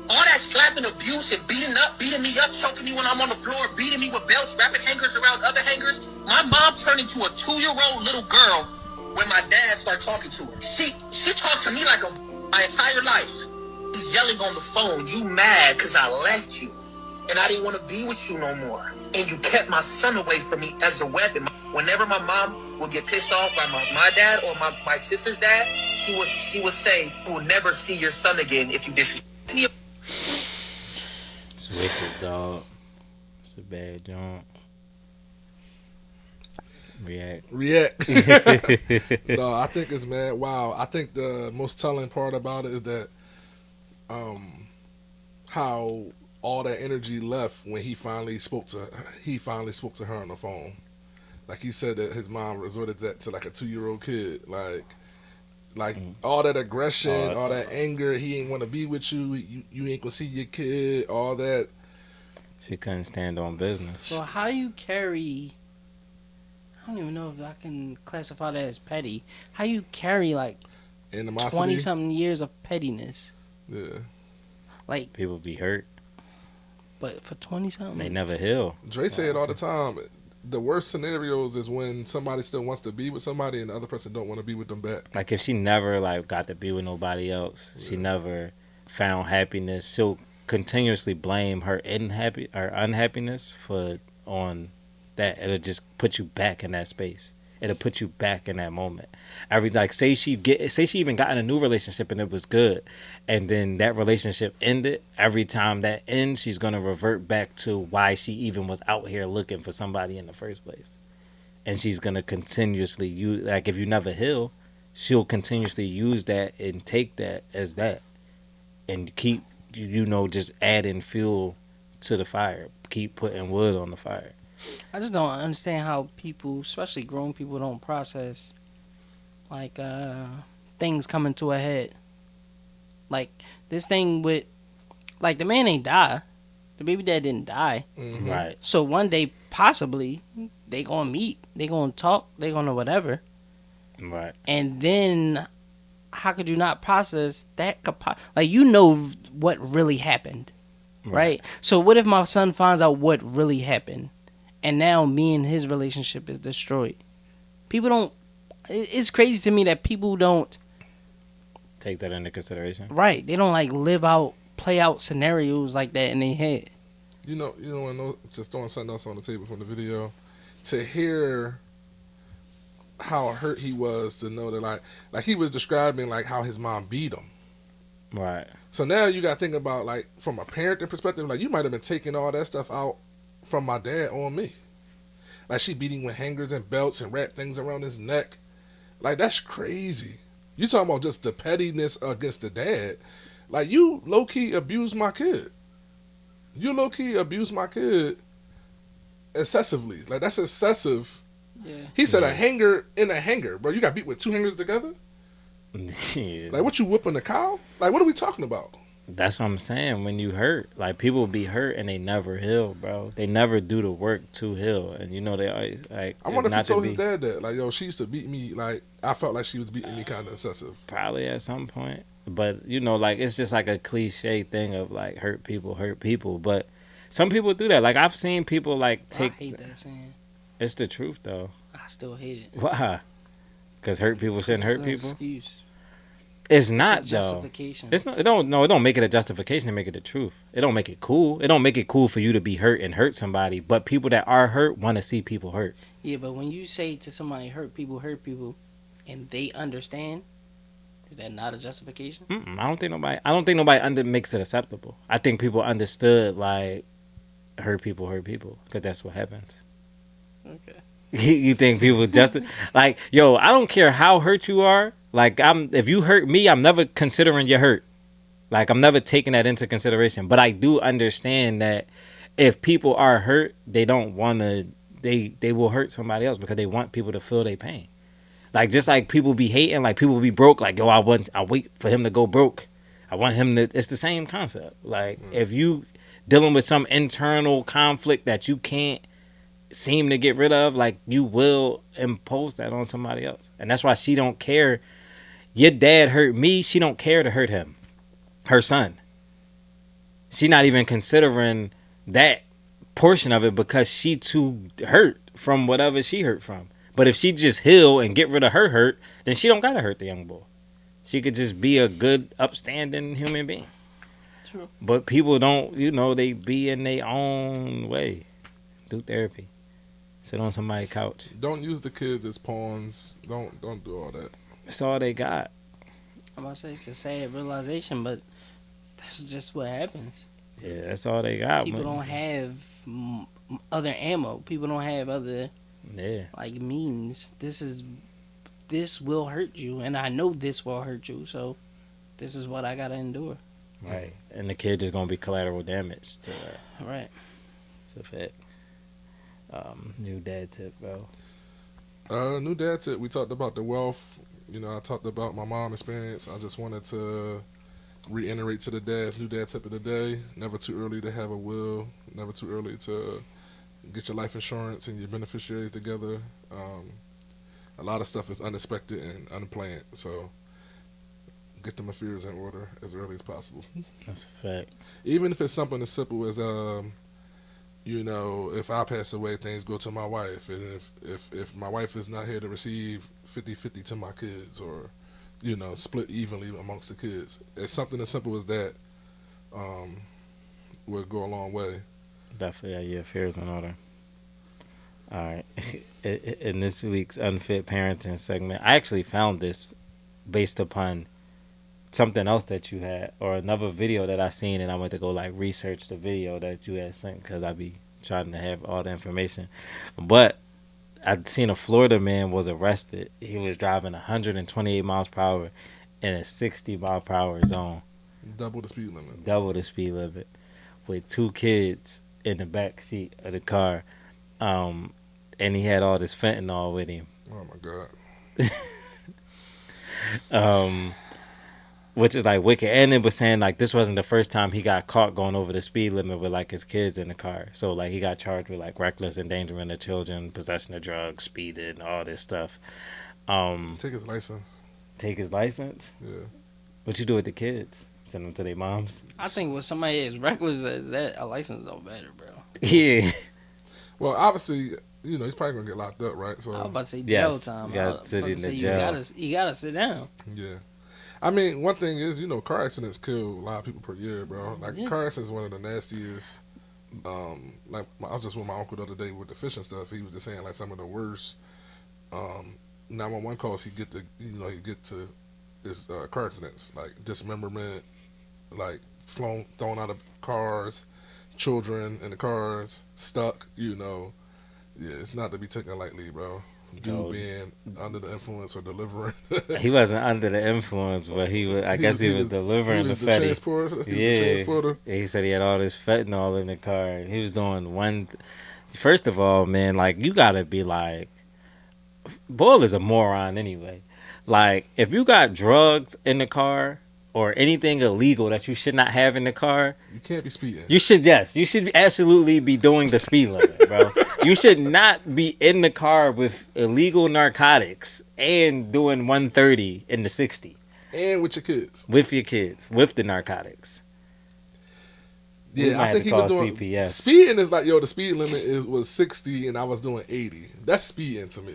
All that slapping, abuse, and beating me up, choking me when I'm on the floor, beating me with belts, wrapping hangers around other hangers. My mom turned into a 2-year-old little girl when my dad started talking to her. She talked to me like my entire life. He's yelling on the phone, you mad because I left you. And I didn't want to be with you no more. And you kept my son away from me as a weapon. Whenever my mom would get pissed off by my dad or my sister's dad, she would say, you will never see your son again if you disrespect me. It's wicked, dog. It's a bad joint. React. No, I think it's mad. Wow. I think the most telling part about it is that how all that energy left when he finally spoke to her on the phone. Like he said that his mom resorted that to like a 2-year-old kid. Like all that aggression, all that anger, he ain't want to be with you. You ain't gonna see your kid. All that. She couldn't stand on business. So how do you carry? I don't even know if I can classify that as petty. How you carry like animosity? 20-something years of pettiness? Yeah. Like people be hurt, but for 20-something, they never heal. Dre say it all the time. The worst scenarios is when somebody still wants to be with somebody and the other person don't want to be with them back. Like if she never got to be with nobody else, she never found happiness. She'll continuously blame her unhappiness on that. It'll just put you back in that space. It'll put you back in that moment. Say she even got in a new relationship and it was good, and then that relationship ended. Every time that ends, she's gonna revert back to why she even was out here looking for somebody in the first place, and she's gonna continuously if you never heal, she'll continuously use that and take that as that and keep, just adding fuel to the fire, keep putting wood on the fire. I just don't understand how people, especially grown people, don't process like things coming to a head. Like this thing with, like, the man ain't die, the baby dad didn't die. Mm-hmm. Right. So one day possibly they gonna meet, they gonna talk, they gonna whatever, Right. and then how could you not process that? Like, you know what really happened, right? So what if my son finds out what really happened, and now me and his relationship is destroyed? People don't. It's crazy to me that people don't Take that into consideration. Right. They don't like play out scenarios like that in their head. Just throwing something else on the table from the video, to hear how hurt he was, to know that like he was describing like how his mom beat him. Right. So now you got to think about, like, from a parenting perspective, like, you might have been taking all that stuff out from my dad on me. Like, she beating with hangers and belts and wrap things around his neck. Like, that's crazy. You talking about just the pettiness against the dad. Like, you low-key abused my kid. You low-key abused my kid excessively. Like, that's excessive. Yeah. He said a hanger in a hanger. Bro, you got beat with two hangers together? Yeah. Like, what, you whipping a cow? Like, what are we talking about? That's what I'm saying. When you hurt, like, people be hurt and they never heal, bro. They never do the work to heal, and they always like. I wonder if he told his dad that, like, yo, she used to beat me. Like, I felt like she was beating me kind of excessive. Probably at some point, but like, it's just like a cliche thing of like hurt people. But some people do that. Like, I've seen people like take. I hate that saying. It's the truth though. I still hate it. Why? Because hurt people shouldn't hurt people. Excuse. It's not, It's a though. justification. It's not. It don't make it a justification to make it the truth. It don't make it cool. It don't make it cool for you to be hurt and hurt somebody. But people that are hurt want to see people hurt. Yeah, but when you say to somebody hurt people, and they understand, is that not a justification? I don't think nobody makes it acceptable. I think people understood, like, hurt people because that's what happens. Okay. You think people just like, yo, I don't care how hurt you are. Like, if you hurt me, I'm never considering your hurt. Like, I'm never taking that into consideration. But I do understand that if people are hurt, they don't want to. They will hurt somebody else because they want people to feel their pain. Like, just like people be hating, like people be broke. Like, yo, I wait for him to go broke. I want him to. It's the same concept. Like, if you dealing with some internal conflict that you can't seem to get rid of, like, you will impose that on somebody else. And that's why she don't care. Your dad hurt me, she don't care to hurt him, her son. She not even considering that portion of it because she too hurt from whatever she hurt from. But if she just heal and get rid of her hurt, then she don't gotta hurt the young boy. She could just be a good, upstanding human being. True. But people don't, they be in their own way. Do therapy. Sit on somebody's couch. Don't use the kids as pawns. Don't do all that. That's all they got. I'm about to say it's a sad realization, but that's just what happens. Yeah, that's all they got. People don't have other ammo. People don't have other like means. This will hurt you, and I know this will hurt you. So this is what I gotta endure. Right, and the kid is gonna be collateral damage to that. Right. It's a fact. New dad tip, bro. New dad tip. We talked about the wealth. I talked about my mom experience. I just wanted to reiterate to the dads, new dad tip of the day. Never too early to have a will. Never too early to get your life insurance and your beneficiaries together. A lot of stuff is unexpected and unplanned. So get them affairs in order as early as possible. That's a fact. Even if it's something as simple as if I pass away, things go to my wife, and if my wife is not here to receive 50-50 to my kids, or split evenly amongst the kids, it's something as simple as that would go a long way. Definitely have your affairs in order. All right. In this week's Unfit Parenting segment, I actually found this based upon something else that you had, or another video that I seen, and I went to go like research the video that you had sent because I be trying to have all the information. But I'd seen a Florida man was arrested. He was driving 128 miles per hour in a 60 mile per hour zone, Double the speed limit. double the speed limit, with 2 kids in the back seat of the car, and he had all this fentanyl with him. Oh my god. Which is like wicked. And it was saying like this wasn't the first time he got caught going over the speed limit with like his kids in the car. So like he got charged with like reckless endangering of children, possession of drugs, speeding, all this stuff. Take his license. Take his license. Yeah. What you do with the kids? Send them to their moms. I think when somebody as reckless as that, a license don't matter, bro. Yeah. Well, obviously, you know, he's probably gonna get locked up, right? So I was about to say jail Yes, time. you gotta I was about sit to in the say jail. You gotta sit down. yeah. I mean, one thing is, you know, car accidents kill a lot of people per year, bro. Like, Yeah. car accidents is one of the nastiest. Like, I was just with my uncle the other day with the fishing stuff. He was just saying, like, some of the worst 911 calls he get to is car accidents, like dismemberment, like thrown out of cars, children in the cars, stuck, you know. Yeah, it's not to be taken lightly, bro. Dude No. being under the influence or delivering. He wasn't under the influence, but he was. I guess he was delivering he was the fetty. transporter. He was the Yeah. transporter. He said he had all this fentanyl in the car. He was doing one. First of all, man, like you gotta be like, Bull is a moron anyway. Like if you got drugs in the car or anything illegal that you should not have in the car, You can't be speeding. you should absolutely be doing the speed limit, bro. You should not be in the car with illegal narcotics and doing 130 in the 60 And with your kids. with your kids with the narcotics. We Yeah, might I have think to he was call doing CPS. speeding is like, yo, the speed limit was 60 and I was doing 80. That's speeding to me.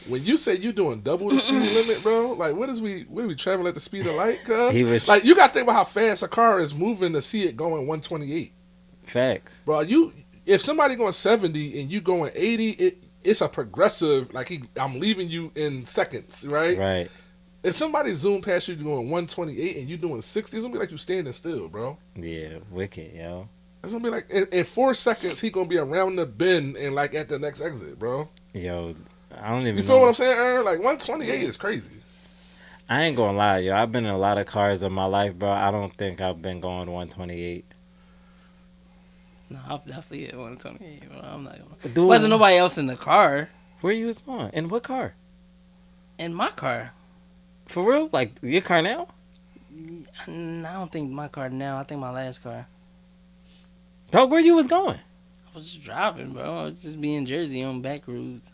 When you say you doing double the speed limit, bro, like what are we traveling at the speed of light, cuz? He was Like you gotta think about how fast a car is moving to see it going 128. facts. Bro, if somebody going 70 and you going 80, it's a progressive, like I'm leaving you in seconds, right? Right. If somebody zoom past you going 128 and you doing 60, it's gonna be like you standing still, bro. Yeah, wicked, yo. It's gonna be like in 4 seconds he gonna be around the bend and like at the next exit, bro. Yo, I don't even You know. feel what I'm saying, Aaron? Like 128 is crazy. I ain't gonna lie, yo. I've been in a lot of cars in my life, bro. I don't think I've been going 128. No, I'll definitely hit 128. Well, I'm not gonna. Dude, Wasn't nobody else in the car. where you was going? In what car? In my car. For real? Like your car now? I don't think my car now. I think my last car. Dog, where you was going? I was just driving, bro. I was just being Jersey on back roads.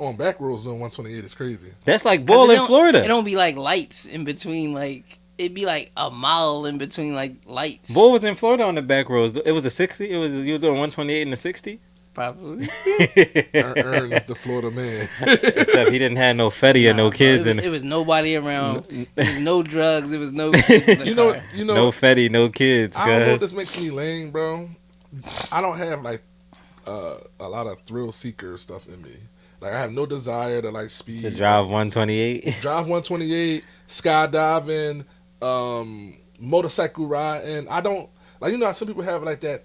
On back roads doing 128 is crazy. That's like Bull in Florida. It don't be like lights in between. Like it'd be like a mile in between like lights. Bull was in Florida on the back roads. It was a 60. You were doing 128 in the 60. Probably. Aaron is the Florida man. Except he didn't have no fetty or no kids in It it. was nobody around. It was no drugs. It was no kids in the you know, car. No fetty, no kids. I don't know if Cause this makes me lame, bro. I don't have like a lot of thrill seeker stuff in me. Like I have no desire to like speed. to drive 128. Drive 128, skydiving, motorcycle riding. I don't like, you know how some people have like that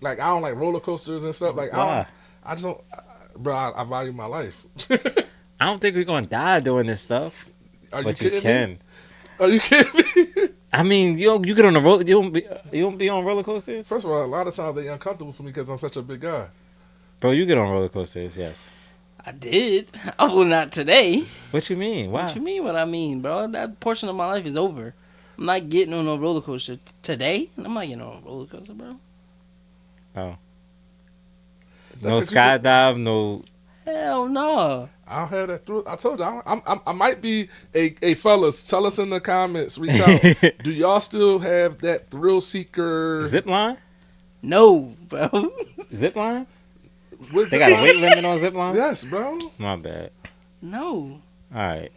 like I don't like roller coasters and stuff. Like Why? I just don't, bro. I value my life. I don't think we're gonna die doing this stuff. Are But you you kidding me? can. Are you kidding me? I mean, you get on a roller. You don't be on roller coasters, First of all, a lot of times they uncomfortable for me because I'm such a big guy. bro. You get on roller coasters, yes. I did. I will not today. What you mean? Why? What you mean? What I mean, bro? That portion of my life is over. I'm not getting on a roller coaster today. I'm not getting on a roller coaster, bro. No That's 'cause you skydive, no. Hell no. I don't have that through. I told you, I might be a fellas. Tell us in the comments. Reach out. Do y'all still have that thrill seeker? Zip line? No, bro. Zip line? What's They it got a called? weight limit on zip line? Yes, bro. My bad. No. All right,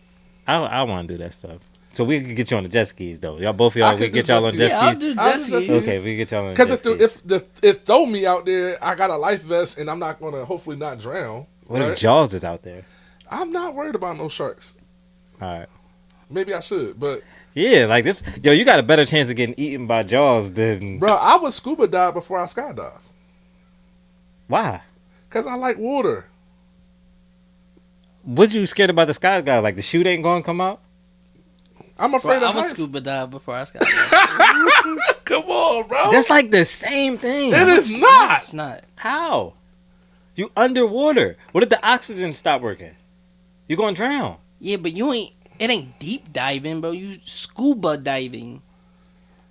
I want to do that stuff. So we can get you on the jet skis though. Y'all both of y'all, I we can can get do y'all jet on skis. jet Yeah, I'll skis. do I'll jet do jet skis. skis. Okay, we can get y'all on jet Because skis. if throw me out there, I got a life vest and I'm not gonna hopefully not drown. What right? if Jaws is out there? I'm not worried about no sharks. All right. Maybe I should, but Yeah, like this. Yo, you got a better chance of getting eaten by Jaws than bro, I would scuba dive before I skydive why? because I like water. What you scared about the skydive? Like the chute ain't gonna come out? I'm afraid Bro, of I was heights. scuba dive before I skydived. Come on, bro. That's like the same thing. It is not. It's not. How? You underwater. What if the oxygen stop working? You gonna drown. Yeah, but you ain't. It ain't deep diving, bro. You scuba diving.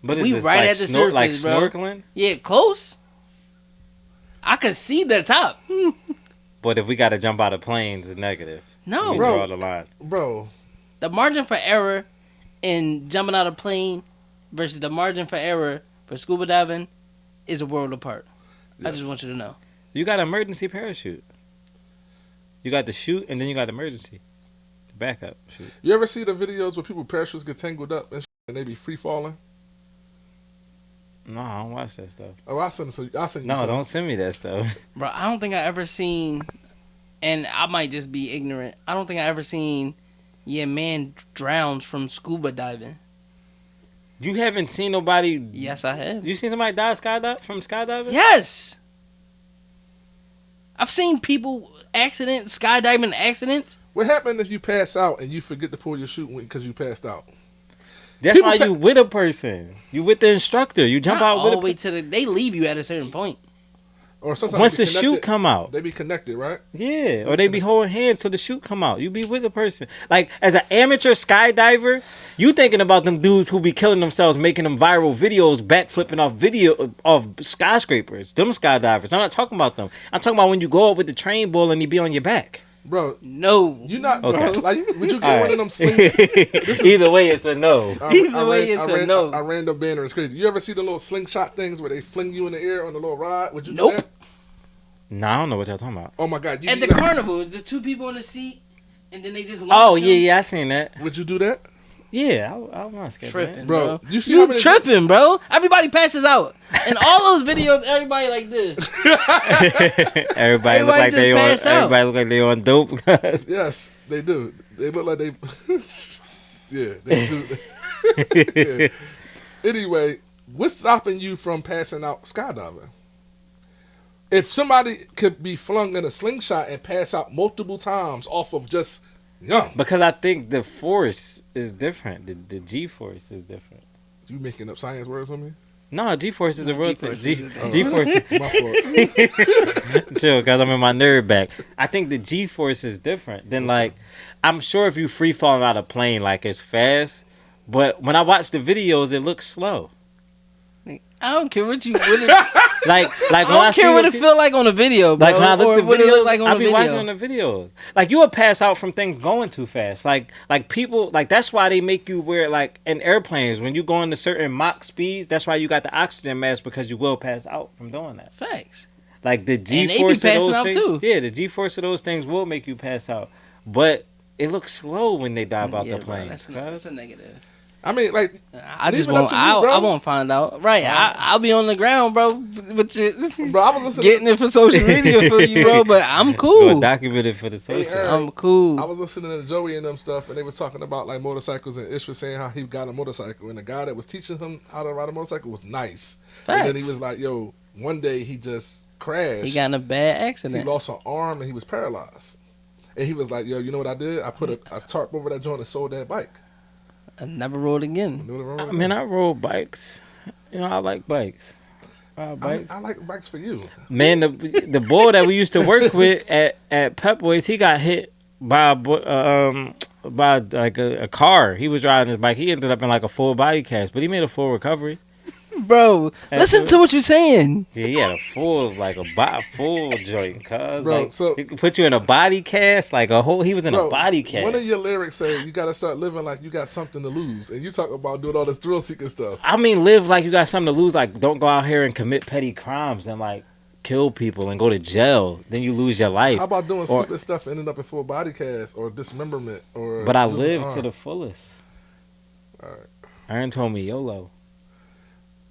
But We is this right like at the surface, like bro. snorkeling? Yeah, close. I can see the top. But if we gotta jump out of planes, it's negative. No, We bro. draw the line. Bro, The margin for error in jumping out of a plane versus the margin for error for scuba diving is a world apart. I just want you to know. You got emergency parachute. You got the chute, and then you got emergency. The backup chute. you ever see the videos where people parachutes get tangled up and they be free falling? No, I don't watch that stuff. Oh, I'll send you No, some. don't send me that stuff. Bro, I don't think I ever seen, and I might just be ignorant. I don't think I ever seen, man drowns from scuba diving. You haven't seen nobody. Yes, I have. You seen somebody die from skydiving? Yes. I've seen people skydiving accidents. What happened if you pass out and you forget to pull your chute because you passed out? That's People why you with a person. You with the instructor. You jump Not out with all the way to the. They leave you at a certain point. Or sometimes Once they the be chute connected- come out. they be connected, right? Yeah, or they be holding hands till the chute come out. You be with the person. Like as an amateur skydiver, you thinking about them dudes who be killing themselves, making them viral videos, backflipping off skyscrapers. Them skydivers. I'm not talking about them. I'm talking about when you go up with the train ball and you be on your back. Bro, No. you not Okay. bro, like would you get All one of right. them slings? Either way, it's a no. Either way, it's a no. I ran the banner. It's crazy. You ever see the little slingshot things where they fling you in the air on the little ride? Would you do Nope. that? No, I don't know what y'all talking about. Oh my god! At the carnival, is the two people in the seat, and then they just launch Oh you? yeah, I seen that. Would you do that, Yeah, I'm not scared. Tripping, Of bro? You see You how many tripping, bro? Everybody passes out. In all those videos, everybody like this. that. Everybody look like just they on. passed out. Everybody look like they on dope. Yes, they do. They look like they. Yeah, they do. Yeah. Anyway, what's stopping you from passing out skydiving? If somebody could be flung in a slingshot and pass out multiple times off of just young, Because I think the force is different. The G force is different. you making up science words on me? No, G force is a real thing. G-force is a thing. G force. My fault. Chill, because I'm in my nerd back. I think the G force is different than like. I'm sure if you free falling out of a plane, like it's fast. But when I watch the videos, it looks slow. I don't care what you. What it, Like I when I don't see care what the it feel like on the video, bro. Like when I look or at what it videos, look like on I the be video. watching on the videos. Like you would pass out from things going too fast. Like people, like that's why they make you wear like in airplanes when you go into certain Mach speeds. That's why you got the oxygen mask because you will pass out from doing that. Facts. Like the G they be force of passing those out things. too. Yeah, the G force of those things will make you pass out, but it looks slow when they dive out Yeah, the bro, plane. that's a negative. I mean, like, I just leave it up won't. to you, bro. I won't find out. Right. I'll be on the ground, bro. With you, bro, I was listening. getting it for social media for you, bro. But I'm Go cool. document it for the social. Eric. I'm cool. I was listening to Joey and them stuff, and they was talking about like motorcycles, and Ish was saying how he got a motorcycle, and the guy that was teaching him how to ride a motorcycle was nice. Facts. And then he was like, "Yo, one day he just crashed. He got in a bad He accident. lost an arm, and he was paralyzed." And he was like, "Yo, you know what I did? I put a tarp over that joint and sold that bike." I never rode again. You know what I mean, I rode bikes. You know, I like bikes. I ride bikes. I like bikes for you. Man, the boy that we used to work with at Pep Boys, he got hit by by like a car. He was riding his bike. He ended up in like a full body cast, but he made a full recovery. Bro, listen to what you're saying. Yeah, he had a full full joint, cuz. Bro, Like, so- he could put you in a body cast, like a whole. He was in Bro, a body cast. One of your lyrics say you gotta start living like you got something to lose, and you talk about doing all this thrill seeking stuff. I mean, live like you got something to lose. Like, don't go out here and commit petty crimes and like kill people and go to jail. Then you lose your life. How about doing Or- stupid stuff, ending up in full body cast or dismemberment or? But I losing lived an to arm? the fullest. All right. Aaron told me YOLO.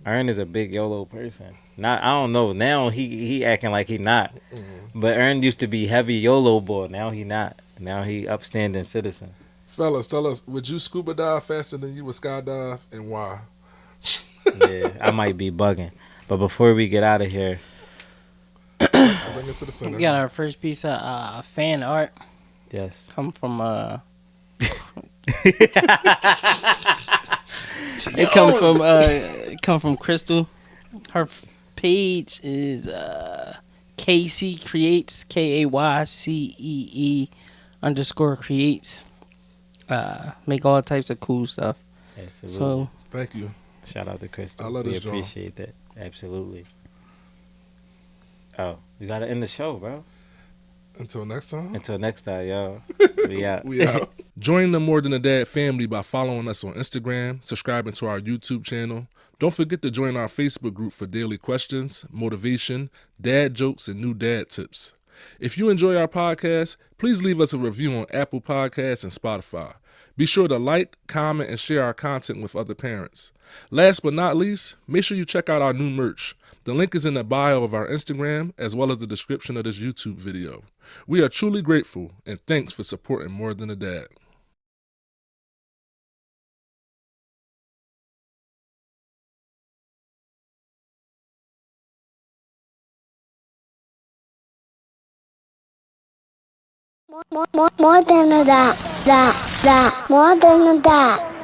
Aaron is a big YOLO person. Not, I don't know. Now he acting like he not. But Aaron used to be heavy YOLO boy. Now he not. Now he upstanding citizen. Fellas, tell us, would you scuba dive faster than you would skydive, and why? Yeah, I might be bugging. But before we get out of here, I'll bring it to the center. We got our first piece of fan art. Yes. Come from it come from Crystal. Her page is KC Creates, KAYCEE_creates. Make all types of cool stuff. Absolutely. So Thank you. Shout out to Crystal. I love we this joint. appreciate that. Absolutely. Oh, we gotta end the show, bro. Until next time. Until next time, y'all. We out. We out. Join the More Than a Dad family by following us on Instagram, subscribing to our YouTube channel. Don't forget to join our Facebook group for daily questions, motivation, dad jokes, and new dad tips. If you enjoy our podcast, please leave us a review on Apple Podcasts and Spotify. Be sure to like, comment, and share our content with other parents. Last but not least, make sure you check out our new merch. The link is in the bio of our Instagram as well as the description of this YouTube video. We are truly grateful, and thanks for supporting More Than a Dad. More than a dad. More than a dad.